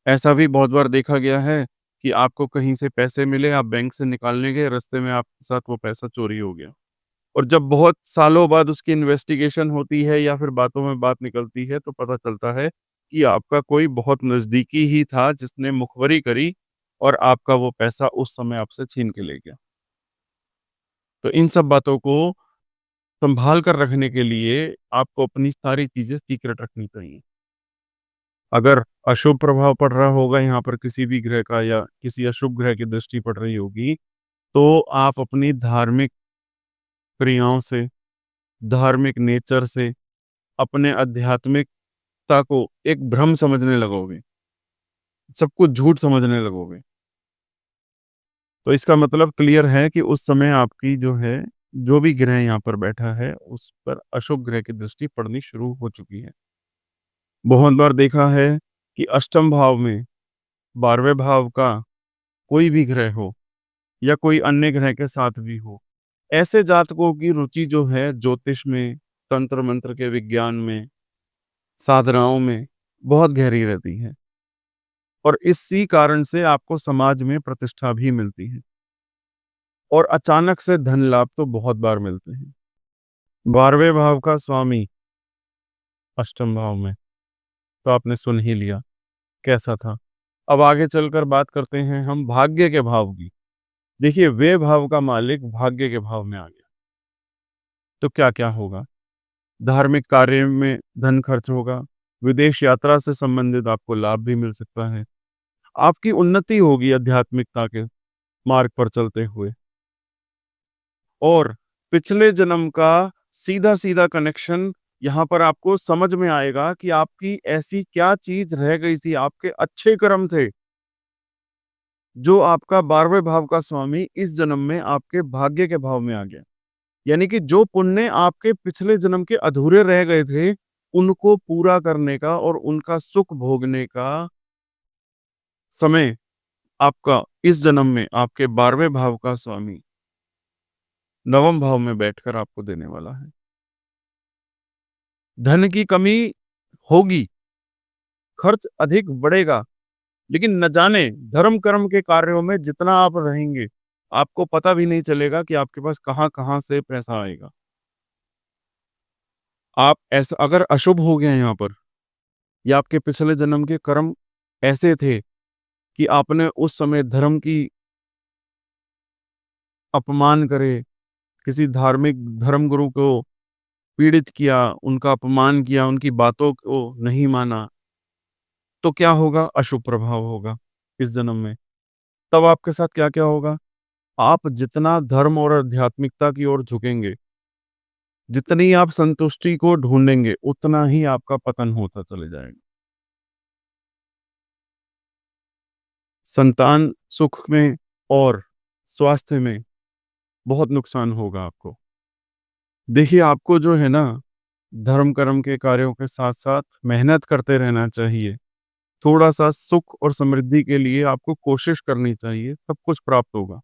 ऐसा भी बहुत बार देखा गया है कि आपको कहीं से पैसे मिले, आप बैंक से निकालने गए, रास्ते में आपके साथ वो पैसा चोरी हो गया। और जब बहुत सालों बाद उसकी इन्वेस्टिगेशन होती है या फिर बातों में बात निकलती है, तो पता चलता है कि आपका कोई बहुत नज़दीकी ही था जिसने मुखबरी करी और आपका वो पैसा उस समय आपसे छीन के ले गया। तो इन सब बातों को सँभाल कर रखने के लिए आपको अपनी सारी चीज़ें सीक्रेट रखनी चाहिए। अगर अशुभ प्रभाव पड़ रहा होगा यहाँ पर किसी भी ग्रह का या किसी अशुभ ग्रह की दृष्टि पड़ रही होगी, तो आप अपनी धार्मिक क्रियाओं से, धार्मिक नेचर से, अपने आध्यात्मिकता को एक भ्रम समझने लगोगे, सब कुछ झूठ समझने लगोगे। तो इसका मतलब क्लियर है कि उस समय आपकी जो है, जो भी ग्रह यहाँ पर बैठा है, उस पर अशुभ ग्रह की दृष्टि पड़नी शुरू हो चुकी है। बहुत बार देखा है कि अष्टम भाव में 12वें भाव का कोई भी ग्रह हो या कोई अन्य ग्रह के साथ भी हो, ऐसे जातकों की रुचि जो है ज्योतिष में, तंत्र मंत्र के विज्ञान में, साधनाओं में बहुत गहरी रहती है और इसी कारण से आपको समाज में प्रतिष्ठा भी मिलती है और अचानक से धन लाभ तो बहुत बार मिलते हैं। 12वें भाव का स्वामी अष्टम भाव में, तो आपने सुन ही लिया कैसा था। अब आगे चलकर बात करते हैं हम भाग्य के भाव की। देखिए, वे भाव का मालिक भाग्य के भाव में आ गया, तो क्या-क्या होगा? धार्मिक कार्य में धन खर्च होगा, विदेश यात्रा से संबंधित आपको लाभ भी मिल सकता है। आपकी उन्नति होगी आध्यात्मिकता के मार्ग पर चलते हुए और पिछले जन्म का सीधा-सीधा कनेक्शन यहाँ पर आपको समझ में आएगा कि आपकी ऐसी क्या चीज़ रह गई थी, आपके अच्छे कर्म थे, जो आपका 12वें भाव का स्वामी इस जन्म में आपके भाग्य के भाव में आ गया। यानी कि जो पुण्य आपके पिछले जन्म के अधूरे रह गए थे, उनको पूरा करने का और उनका सुख भोगने का समय आपका इस जन्म में आपके 12वें भाव का स्वामी 9वें भाव में बैठकर आपको देने वाला है। धन की कमी होगी, खर्च अधिक बढ़ेगा, लेकिन न जाने धर्म कर्म के कार्यों में जितना आप रहेंगे, आपको पता भी नहीं चलेगा कि आपके पास कहाँ-कहाँ से पैसा आएगा। आप ऐसा अगर अशुभ हो गया यहाँ पर या आपके पिछले जन्म के कर्म ऐसे थे कि आपने उस समय धर्म की अपमान करे, किसी धार्मिक धर्मगुरु को पीड़ित किया, उनका अपमान किया, उनकी बातों को नहीं माना, तो क्या होगा? अशुभ प्रभाव होगा इस जन्म में। तब आपके साथ क्या-क्या होगा? आप जितना धर्म और आध्यात्मिकता की ओर झुकेंगे, जितनी आप संतुष्टि को ढूँढेंगे, उतना ही आपका पतन होता चले जाएगा। संतान सुख में और स्वास्थ्य में बहुत नुकसान होगा आपको। देखिए, आपको जो है ना, धर्म कर्म के कार्यों के साथ-साथ मेहनत करते रहना चाहिए। थोड़ा-सा सुख और समृद्धि के लिए आपको कोशिश करनी चाहिए, सब कुछ प्राप्त होगा।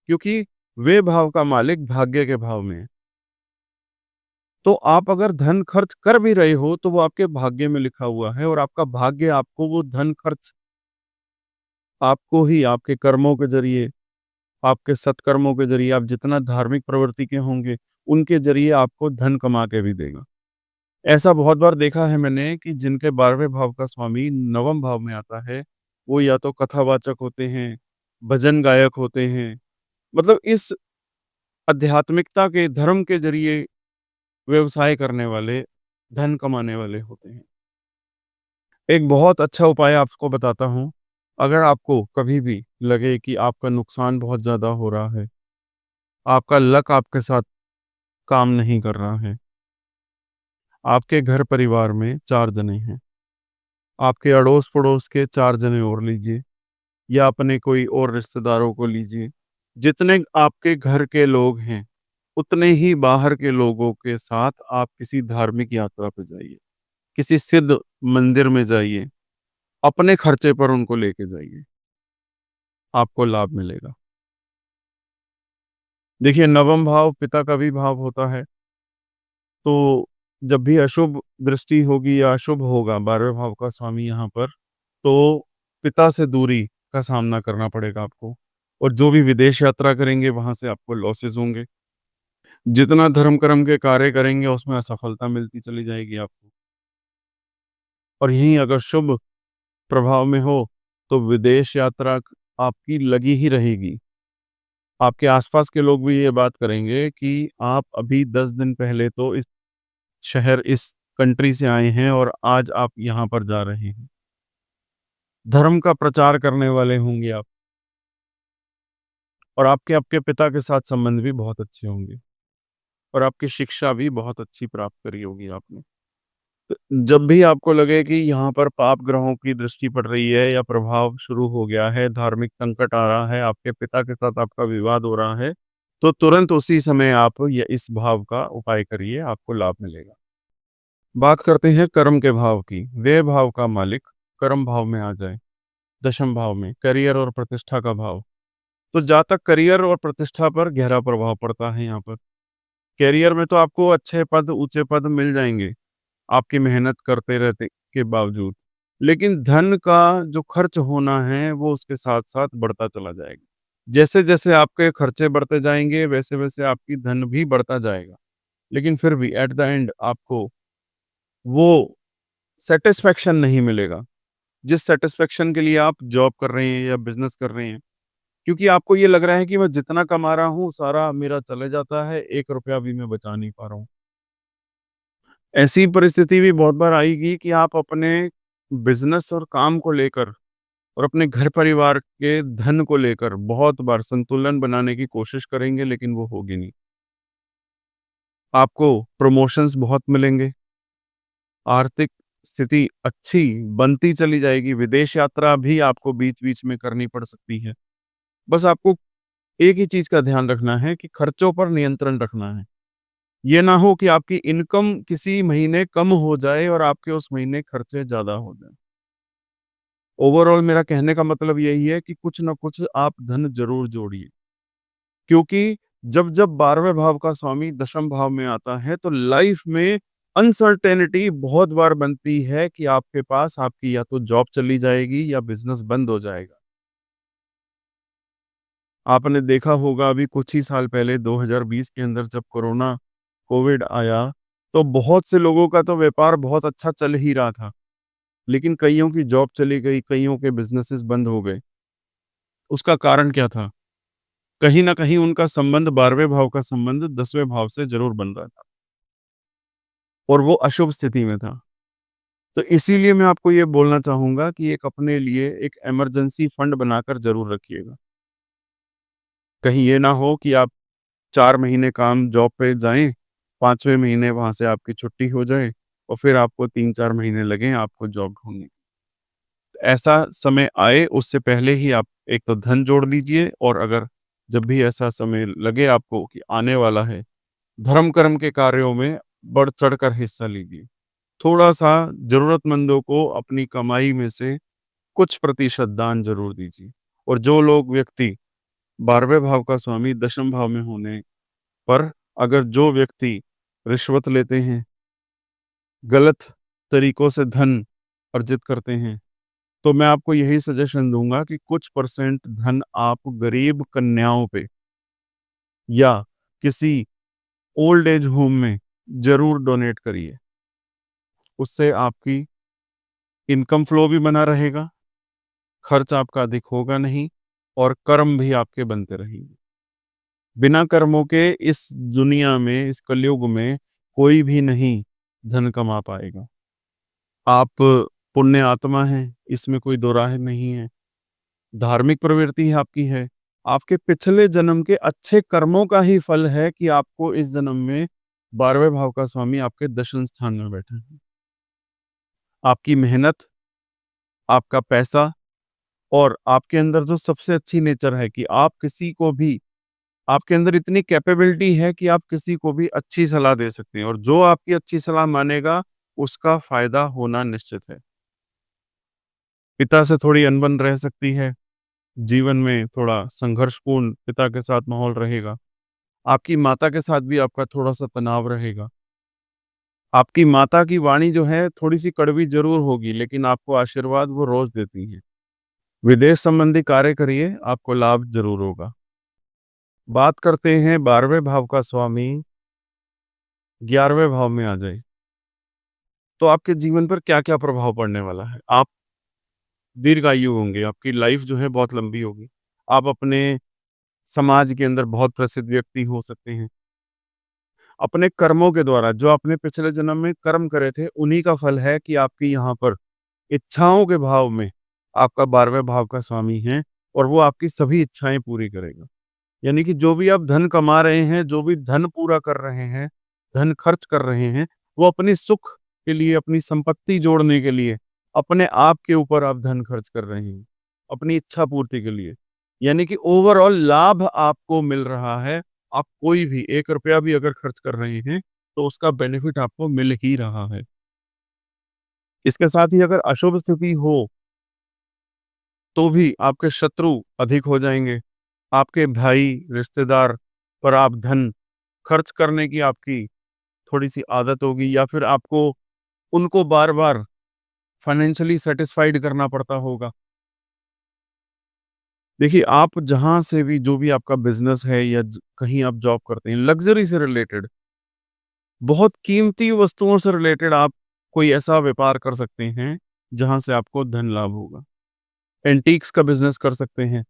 क्योंकि वे भाव का मालिक भाग्य के भाव में है। तो आप अगर धन खर्च कर भी रहे हो, तो वो आपके भाग्य में लिखा हुआ है और आपका भाग्य आपको वो धन खर्च आपको ही आपके कर्मों के ज़रिए, आपके सत्कर्मों के ज़रिए, आप जितना धार्मिक प्रवृत्ति के होंगे, उनके ज़रिए आपको धन कमा के भी देगा। ऐसा बहुत बार देखा है मैंने कि जिनके 12वें भाव का स्वामी 9वें भाव में आता है, वो या तो कथावाचक होते हैं, भजन गायक होते हैं, मतलब इस आध्यात्मिकता के धर्म के ज़रिए व्यवसाय करने वाले, धन कमाने वाले होते हैं। एक बहुत अच्छा उपाय आपको बताता हूँ, अगर आपको कभी भी लगे कि आपका नुकसान बहुत ज़्यादा हो रहा है, आपका लक आपके साथ काम नहीं कर रहा है, आपके घर परिवार में 4 जने हैं, आपके अड़ोस-पड़ोस के 4 जने और लीजिए या अपने कोई और रिश्तेदारों को लीजिए। जितने आपके घर के लोग हैं, उतने ही बाहर के लोगों के साथ आप किसी धार्मिक यात्रा पे जाइए, किसी सिद्ध मंदिर में जाइए, अपने खर्चे पर उनको लेके जाइए, आपको लाभ मिलेगा। देखिए, नवम भाव पिता का भी भाव होता है, तो जब भी अशुभ दृष्टि होगी या अशुभ होगा 12वें भाव का स्वामी यहाँ पर, तो पिता से दूरी का सामना करना पड़ेगा आपको और जो भी विदेश यात्रा करेंगे वहाँ से आपको लॉसेस होंगे। जितना धर्म कर्म के कार्य करेंगे उसमें असफलता मिलती चली जाएगी आपको। और यहीं अगर शुभ प्रभाव में हो तो विदेश यात्रा आपकी लगी ही रहेगी। आपके आसपास के लोग भी ये बात करेंगे कि आप अभी 10 दिन पहले तो इस शहर, इस कंट्री से आए हैं और आज आप यहाँ पर जा रहे हैं। धर्म का प्रचार करने वाले होंगे आप और आपके आपके पिता के साथ संबंध भी बहुत अच्छे होंगे और आपकी शिक्षा भी बहुत अच्छी प्राप्त करी होगी आपने। तो जब भी आपको लगे कि यहाँ पर पाप ग्रहों की दृष्टि पड़ रही है या प्रभाव शुरू हो गया है, धार्मिक संकट आ रहा है, आपके पिता के साथ आपका विवाद हो रहा है, तो तुरंत उसी समय आप ये इस भाव का उपाय करिए, आपको लाभ मिलेगा। बात करते हैं कर्म के भाव की। व्यय भाव का मालिक कर्म भाव में आ जाए, दशम भाव में, करियर और प्रतिष्ठा का भाव। तो जहाँ तक करियर और प्रतिष्ठा पर गहरा प्रभाव पड़ता है यहाँ पर। करियर में तो आपको अच्छे पद, ऊँचे पद मिल जाएँगे, आपकी मेहनत करते रहते के बावजूद। लेकिन धन का जो खर्च होना है, वो उसके साथ-साथ बढ़ता चला जाएगा। जैसे-जैसे आपके खर्चे बढ़ते जाएँगे, वैसे-वैसे आपकी धन भी बढ़ता जाएगा। लेकिन फिर भी एट द एंड आपको वो सैटिस्फैक्शन नहीं मिलेगा, जिस सैटिस्फैक्शन के लिए आप जॉब कर रहे हैं या बिज़नेस कर रहे हैं। क्योंकि आपको ये लग रहा है कि मैं जितना कमा रहा हूँ, सारा मेरा चले जाता है, 1 रुपया भी मैं बचा नहीं पा रहा हूँ। ऐसी परिस्थिति भी बहुत बार आएगी कि आप अपने बिज़नेस और काम को लेकर और अपने घर परिवार के धन को लेकर बहुत बार संतुलन बनाने की कोशिश करेंगे, लेकिन वो होगी नहीं। आपको प्रमोशंस बहुत मिलेंगे, आर्थिक स्थिति अच्छी बनती चली जाएगी, विदेश यात्रा भी आपको बीच-बीच में करनी पड़ सकती है। बस आपको एक ही चीज़ का ध्यान रखना है कि खर्चों पर नियंत्रण रखना है। ये ना हो कि आपकी इनकम किसी महीने कम हो जाए और आपके उस महीने खर्चे ज़्यादा हो जाएँ। ओवरऑल मेरा कहने का मतलब यही है कि कुछ न कुछ आप धन ज़रूर जोड़िए। क्योंकि जब-जब 12वें भाव का स्वामी दशम भाव में आता है, तो लाइफ में अनसर्टेनिटी बहुत बार बनती है कि आपके पास आपकी या तो जॉब चली जाएगी या बिज़नेस बंद हो जाएगा। आपने देखा होगा अभी कुछ ही साल पहले 2020 के अंदर जब कोरोना, कोविड आया, तो बहुत से लोगों का तो व्यापार बहुत अच्छा चल ही रहा था। लेकिन कइयों की जॉब चली गई, कइयों के बिज़नेसेस बंद हो गए। उसका कारण क्या था? कहीं न कहीं उनका संबंध 12वें भाव का संबंध 10वें भाव से ज़रूर बन रहा था और वो अशुभ स्थिति में था। तो इसीलिए मैं आपको ये बोलना चाहूँगा कि एक अपने लिए एक इमरजेंसी फंड बनाकर ज़रूर रखिएगा। कहीं ये ना हो कि आप 4 महीने काम जॉब पे जाएँ, 5वें महीने वहाँ से आपकी छुट्टी हो जाए और फिर आपको 3-4 महीने लगें आपको जॉब ढूँढने। ऐसा समय आए उससे पहले ही आप एक तो धन जोड़ लीजिए और अगर जब भी ऐसा समय लगे आपको कि आने वाला है, धर्म कर्म के कार्यों में बढ़-चढ़ कर हिस्सा लीजिए। थोड़ा-सा ज़रूरतमंदों को अपनी कमाई में से कुछ प्रतिशत दान ज़रूर दीजिए। और जो लोग व्यक्ति 12वें भाव का स्वामी दशम भाव में होने पर अगर जो व्यक्ति रिश्वत लेते हैं, गलत तरीकों से धन अर्जित करते हैं, तो मैं आपको यही सजेशन दूँगा कि कुछ परसेंट धन आप गरीब कन्याओं पे या किसी ओल्ड एज होम में ज़रूर डोनेट करिए। उससे आपकी इनकम फ्लो भी बना रहेगा, खर्च आपका अधिक होगा नहीं और कर्म भी आपके बनते रहेंगे। बिना कर्मों के इस दुनिया में, इस कलयुग में कोई भी नहीं धन कमा पाएगा। आप पुण्य आत्मा हैं, इसमें कोई दो राह नहीं है। धार्मिक प्रवृत्ति आपकी है। आपके पिछले जन्म के अच्छे कर्मों का ही फल है कि आपको इस जन्म में 12वें भाव का स्वामी आपके दशम स्थान में बैठा है। आपकी मेहनत, आपका पैसा और आपके अंदर जो सबसे अच्छी नेचर है कि आप किसी को भी आपके अंदर इतनी कैपेबिलिटी है कि आप किसी को भी अच्छी सलाह दे सकते हैं और जो आपकी अच्छी सलाह मानेगा, उसका फ़ायदा होना निश्चित है। पिता से थोड़ी अनबन रह सकती है, जीवन में थोड़ा संघर्षपूर्ण पिता के साथ माहौल रहेगा। आपकी माता के साथ भी आपका थोड़ा-सा तनाव रहेगा। आपकी माता की वाणी जो है थोड़ी-सी कड़वी ज़रूर होगी, लेकिन आपको आशीर्वाद वो रोज़ देती हैं। विदेश संबंधी कार्य करिए, आपको लाभ ज़रूर होगा। बात करते हैं 12वें भाव का स्वामी 11वें भाव में आ जाए, तो आपके जीवन पर क्या-क्या प्रभाव पड़ने वाला है? आप दीर्घायु होंगे, आपकी लाइफ़ जो है बहुत लंबी होगी। आप अपने समाज के अंदर बहुत प्रसिद्ध व्यक्ति हो सकते हैं। अपने कर्मों के द्वारा जो आपने पिछले जन्म में कर्म करे थे, उन्हीं का फल है कि आपकी यहाँ पर इच्छाओं के भाव में आपका 12वें भाव का स्वामी है और वो आपकी सभी इच्छाएँ पूरी करेगा। यानी कि जो भी आप धन कमा रहे हैं, जो भी धन पूरा कर रहे हैं, धन खर्च कर रहे हैं, वो अपने सुख के लिए, अपनी संपत्ति जोड़ने के लिए, अपने आप के ऊपर आप धन खर्च कर रहे हैं, अपनी इच्छा पूर्ति के लिए। यानी कि ओवरऑल लाभ आपको मिल रहा है। आप कोई भी ₹1 भी अगर खर्च कर रहे हैं, तो उसका बेनिफिट आपको मिल ही रहा है। इसके साथ ही अगर अशुभ स्थिति हो, तो भी आपके शत्रु अधिक हो जाएँगे। आपके भाई, रिश्तेदार पर आप धन खर्च करने की आपकी थोड़ी-सी आदत होगी या फिर आपको उनको बार-बार फाइनेंशियली सैटिस्फाइड करना पड़ता होगा। देखिए, आप जहाँ से भी जो भी आपका बिज़नेस है या ज कहीं आप जॉब करते हैं, लग्ज़री से रिलेटेड, बहुत कीमती वस्तुओं से रिलेटेड आप कोई ऐसा व्यापार कर सकते हैं, जहाँ से आपको धन लाभ होगा। एंटीक्स का बिज़नेस कर सकते हैं,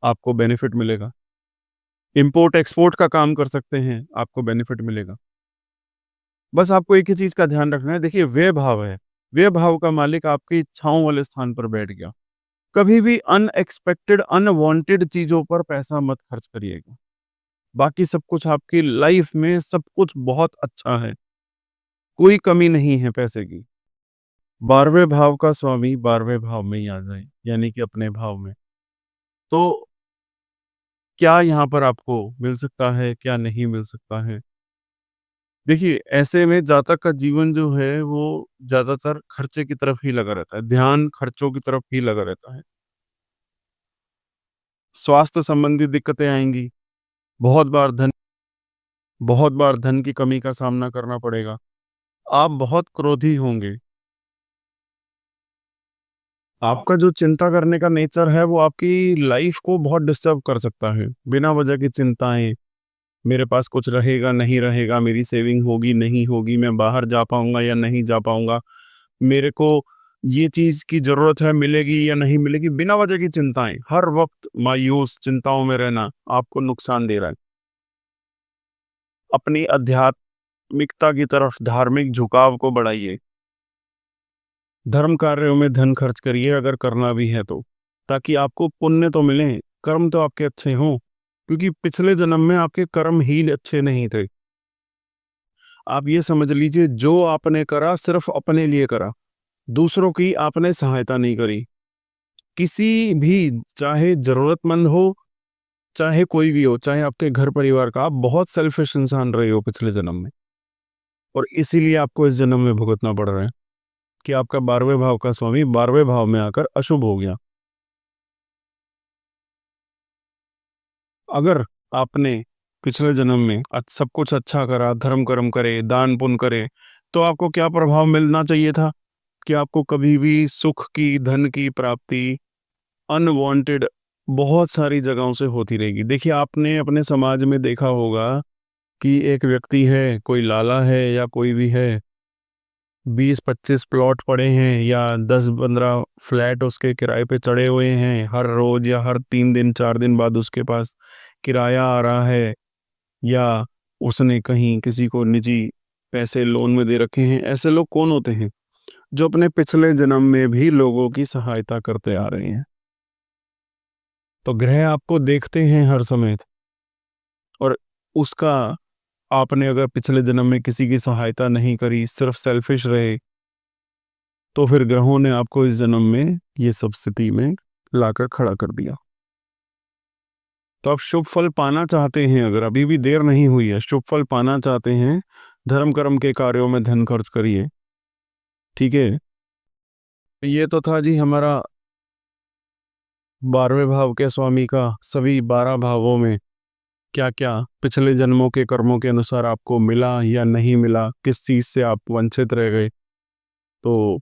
आपको बेनिफिट मिलेगा। इम्पोर्ट-एक्सपोर्ट का काम कर सकते हैं, आपको बेनिफिट मिलेगा। बस आपको एक ही चीज़ का ध्यान रखना है, देखिए व्यय भाव है, व्यय भाव का मालिक आपकी इच्छाओं वाले स्थान पर बैठ गया। कभी भी अनएक्सपेक्टेड, अनवांटेड चीज़ों पर पैसा मत खर्च करिएगा। बाकी सब कुछ आपकी लाइफ में सब कुछ बहुत अच्छा है, कोई कमी नहीं है पैसे की। 12वें भाव का स्वामी 12वें भाव में ही आ जाए, यानी कि अपने भाव में। तो क्या यहाँ पर आपको मिल सकता है, क्या नहीं मिल सकता है? देखिए, ऐसे में जातक का जीवन जो है वो ज़्यादातर खर्चे की तरफ ही लगा रहता है, ध्यान खर्चों की तरफ ही लगा रहता है। स्वास्थ्य संबंधी दिक्कतें आएँगी, बहुत बार धन बहुत बार धन की कमी का सामना करना पड़ेगा। आप बहुत क्रोधी होंगे। आपका जो चिंता करने का नेचर है वो आपकी लाइफ़ को बहुत डिस्टर्ब कर सकता है। बिना वजह की चिंताएँ, मेरे पास कुछ रहेगा, नहीं रहेगा, मेरी सेविंग होगी, नहीं होगी, मैं बाहर जा पाऊँगा या नहीं जा पाऊँगा, मेरे को ये चीज़ की ज़रूरत है, मिलेगी या नहीं मिलेगी, बिना वजह की चिंताएँ, हर वक़्त मायूस चिंताओं में रहना आपको नुकसान दे रहा है। अपनी आध्यात्मिकता की तरफ धार्मिक झुकाव को बढ़ाइए। धर्म कार्यों में धन खर्च करिए अगर करना भी है तो, ताकि आपको पुण्य तो मिले, कर्म तो आपके अच्छे हों, क्योंकि पिछले जन्म में आपके कर्म ही अच्छे नहीं थे। आप ये समझ लीजिए जो आपने करा सिर्फ़ अपने लिए करा, दूसरों की आपने सहायता नहीं करी। किसी भी चाहे ज़रूरतमंद हो, चाहे कोई भी हो, चाहे आपके घर परिवार का, आप बहुत सेल्फ़िश इंसान रहे हो पिछले जन्म में और इसीलिए आपको इस जन्म में भुगतना पड़ रहा है कि आपका 12वें भाव का स्वामी 12वें भाव में आकर अशुभ हो गया। अगर आपने पिछले जन्म में सब कुछ अच्छा करा, धर्म कर्म करे, दान पुण्य करे, तो आपको क्या प्रभाव मिलना चाहिए था कि आपको कभी भी सुख की, धन की प्राप्ति अनवांटेड बहुत सारी जगहों से होती रहेगी। देखिए, आपने अपने समाज में देखा होगा कि एक व्यक्ति है, कोई लाला है या कोई भी है, 20-25 प्लॉट पड़े हैं या 10-15 फ्लैट उसके किराए पे चढ़े हुए हैं, हर रोज़ या हर 3 दिन, 4 दिन बाद उसके पास किराया आ रहा है या उसने कहीं किसी को निजी पैसे लोन में दे रखे हैं। ऐसे लोग कौन होते हैं? जो अपने पिछले जन्म में भी लोगों की सहायता करते आ रहे हैं। तो ग्रह आपको देखते हैं हर समय और उसका आपने अगर पिछले जन्म में किसी की सहायता नहीं करी, सिर्फ सेल्फिश रहे, तो फिर ग्रहों ने आपको इस जन्म में ये सब स्थिति में लाकर खड़ा कर दिया। तो आप शुभ फल पाना चाहते हैं, अगर अभी भी देर नहीं हुई है, शुभ फल पाना चाहते हैं, धर्म कर्म के कार्यों में धन खर्च करिए, ठीक है? ये तो था जी हमारा 12वें भाव के स्वामी का सभी 12 भावों में क्या-क्या पिछले जन्मों के कर्मों के अनुसार आपको मिला या नहीं मिला, किस चीज़ से आप वंचित रह गए। तो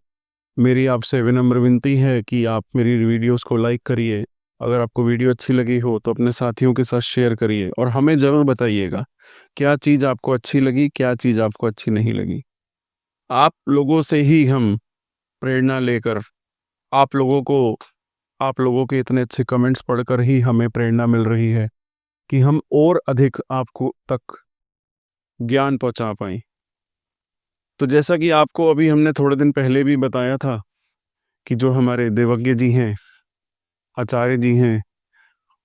मेरी आपसे विनम्र विनती है कि आप मेरी वीडियोस को लाइक करिए। अगर आपको वीडियो अच्छी लगी हो तो अपने साथियों के साथ शेयर करिए और हमें ज़रूर बताइएगा क्या चीज़ आपको अच्छी लगी, क्या चीज़ आपको अच्छी नहीं लगी। आप लोगों से ही हम प्रेरणा लेकर, आप लोगों को, आप लोगों के इतने अच्छे कमेंट्स पढ़कर ही हमें प्रेरणा मिल रही है कि हम और अधिक आपको तक ज्ञान पहुंचा पाएं। तो जैसा कि आपको अभी हमने थोड़े दिन पहले भी बताया था कि जो हमारे देवज्ञ जी हैं, आचार्य जी हैं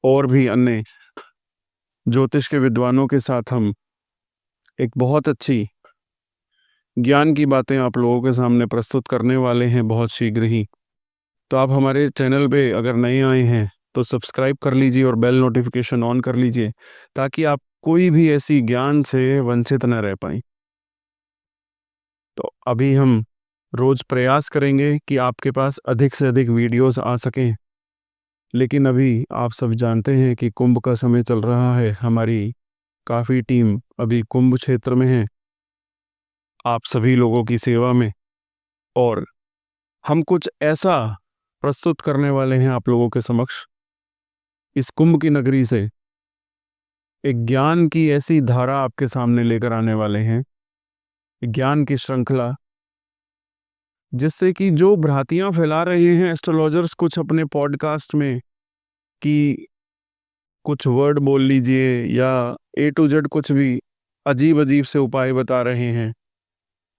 और भी अन्य ज्योतिष के विद्वानों के साथ हम एक बहुत अच्छी ज्ञान की बातें आप लोगों के सामने प्रस्तुत करने वाले हैं बहुत शीघ्र ही। तो आप हमारे चैनल पे अगर नए आए हैं तो सब्सक्राइब कर लीजिए और बेल नोटिफिकेशन ऑन कर लीजिए ताकि आप कोई भी ऐसी ज्ञान से वंचित न रह पाएं। तो अभी हम रोज प्रयास करेंगे कि आपके पास अधिक से अधिक वीडियोस आ सकें, लेकिन अभी आप सब जानते हैं कि कुंभ का समय चल रहा है। हमारी काफ़ी टीम अभी कुंभ क्षेत्र में है, आप सभी लोगों की सेवा में, और हम कुछ ऐसा प्रस्तुत करने वाले हैं आप लोगों के समक्ष। इस कुंभ की नगरी से एक ज्ञान की ऐसी धारा आपके सामने लेकर आने वाले हैं, ज्ञान की श्रृंखला, जिससे कि जो भ्रांतियां फैला रहे हैं एस्ट्रोलॉजर्स कुछ अपने पॉडकास्ट में कि कुछ वर्ड बोल लीजिए या ए टू जेड कुछ भी अजीब अजीब से उपाय बता रहे हैं।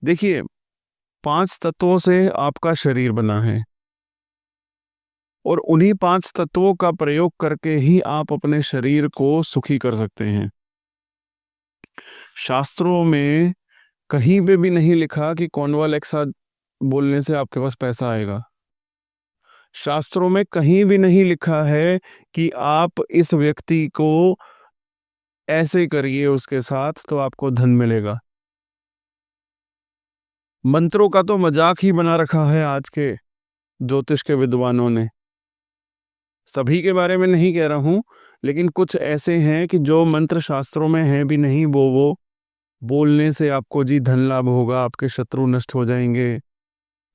देखिए, 5 तत्वों से आपका शरीर बना है और उन्हीं 5 तत्वों का प्रयोग करके ही आप अपने शरीर को सुखी कर सकते हैं। शास्त्रों में कहीं पे भी नहीं लिखा कि कॉन्वालेक्सा बोलने से आपके पास पैसा आएगा। शास्त्रों में कहीं भी नहीं लिखा है कि आप इस व्यक्ति को ऐसे करिए उसके साथ तो आपको धन मिलेगा। मंत्रों का तो मजाक ही बना रखा है आज के ज्योतिष के विद्वानों ने। सभी के बारे में नहीं कह रहा हूं, लेकिन कुछ ऐसे हैं कि जो मंत्र शास्त्रों में हैं भी नहीं, वो बोलने से आपको जी धन लाभ होगा, आपके शत्रु नष्ट हो जाएंगे,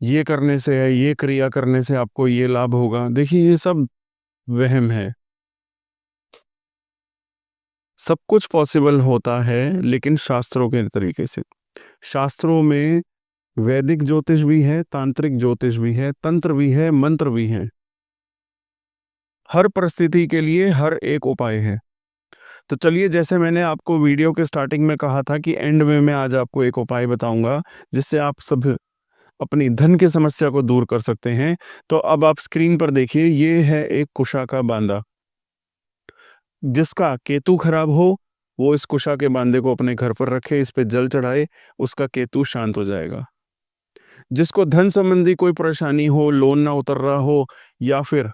ये करने से है, ये क्रिया करने से आपको ये लाभ होगा। देखिए, ये सब वहम है। सब कुछ पॉसिबल होता है लेकिन शास्त्रों के तरीके से। शास्त्रों में वैदिक ज्योतिष भी है, तांत्रिक ज्योतिष भी है, तंत्र भी है, मंत्र भी है। हर परिस्थिति के लिए हर एक उपाय है। तो चलिए, जैसे मैंने आपको वीडियो के स्टार्टिंग में कहा था कि एंड में मैं आज आपको एक उपाय बताऊंगा जिससे आप सब अपनी धन की समस्या को दूर कर सकते हैं। तो अब आप स्क्रीन पर देखिए, ये है एक कुशा का बांदा। जिसका केतु खराब हो वो इस कुशा के बांदे को अपने घर पर रखे, इस पे जल चढ़ाए, उसका केतु शांत हो जाएगा। जिसको धन संबंधी कोई परेशानी हो, लोन ना उतर रहा हो, या फिर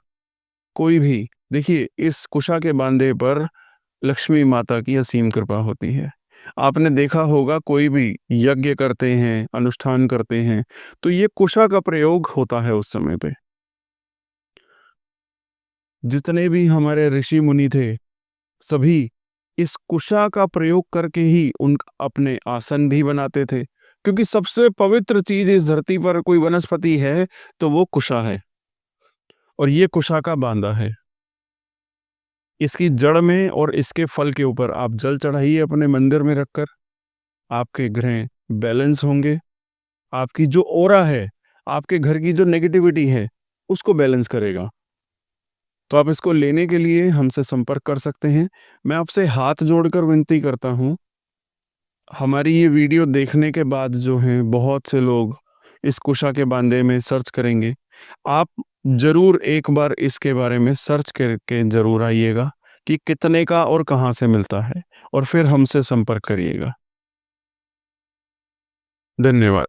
कोई भी, देखिए इस कुशा के बांधे पर लक्ष्मी माता की असीम कृपा होती है। आपने देखा होगा कोई भी यज्ञ करते हैं, अनुष्ठान करते हैं, तो ये कुशा का प्रयोग होता है उस समय पे। जितने भी हमारे ऋषि मुनि थे, सभी इस कुशा का प्रयोग करके ही उन अपने आसन भी बनाते थे, क्योंकि सबसे पवित्र चीज इस धरती पर कोई वनस्पति है तो वो कुशा है, और ये कुशा का बांदा है। इसकी जड़ में और इसके फल के ऊपर आप जल चढ़ाइए अपने मंदिर में रखकर, आपके ग्रह बैलेंस होंगे। आपकी जो ऑरा है, आपके घर की जो नेगेटिविटी है, उसको बैलेंस करेगा। तो आप इसको लेने के लिए हमसे संपर्क कर सकते हैं। मैं आपसे हाथ जोड़कर विनती करता हूँ, हमारी ये वीडियो देखने के बाद जो हैं बहुत से लोग इस कुशा के बांधे में सर्च करेंगे। आप ज़रूर एक बार इसके बारे में सर्च करके ज़रूर आइएगा कि कितने का और कहाँ से मिलता है, और फिर हमसे संपर्क करिएगा। धन्यवाद।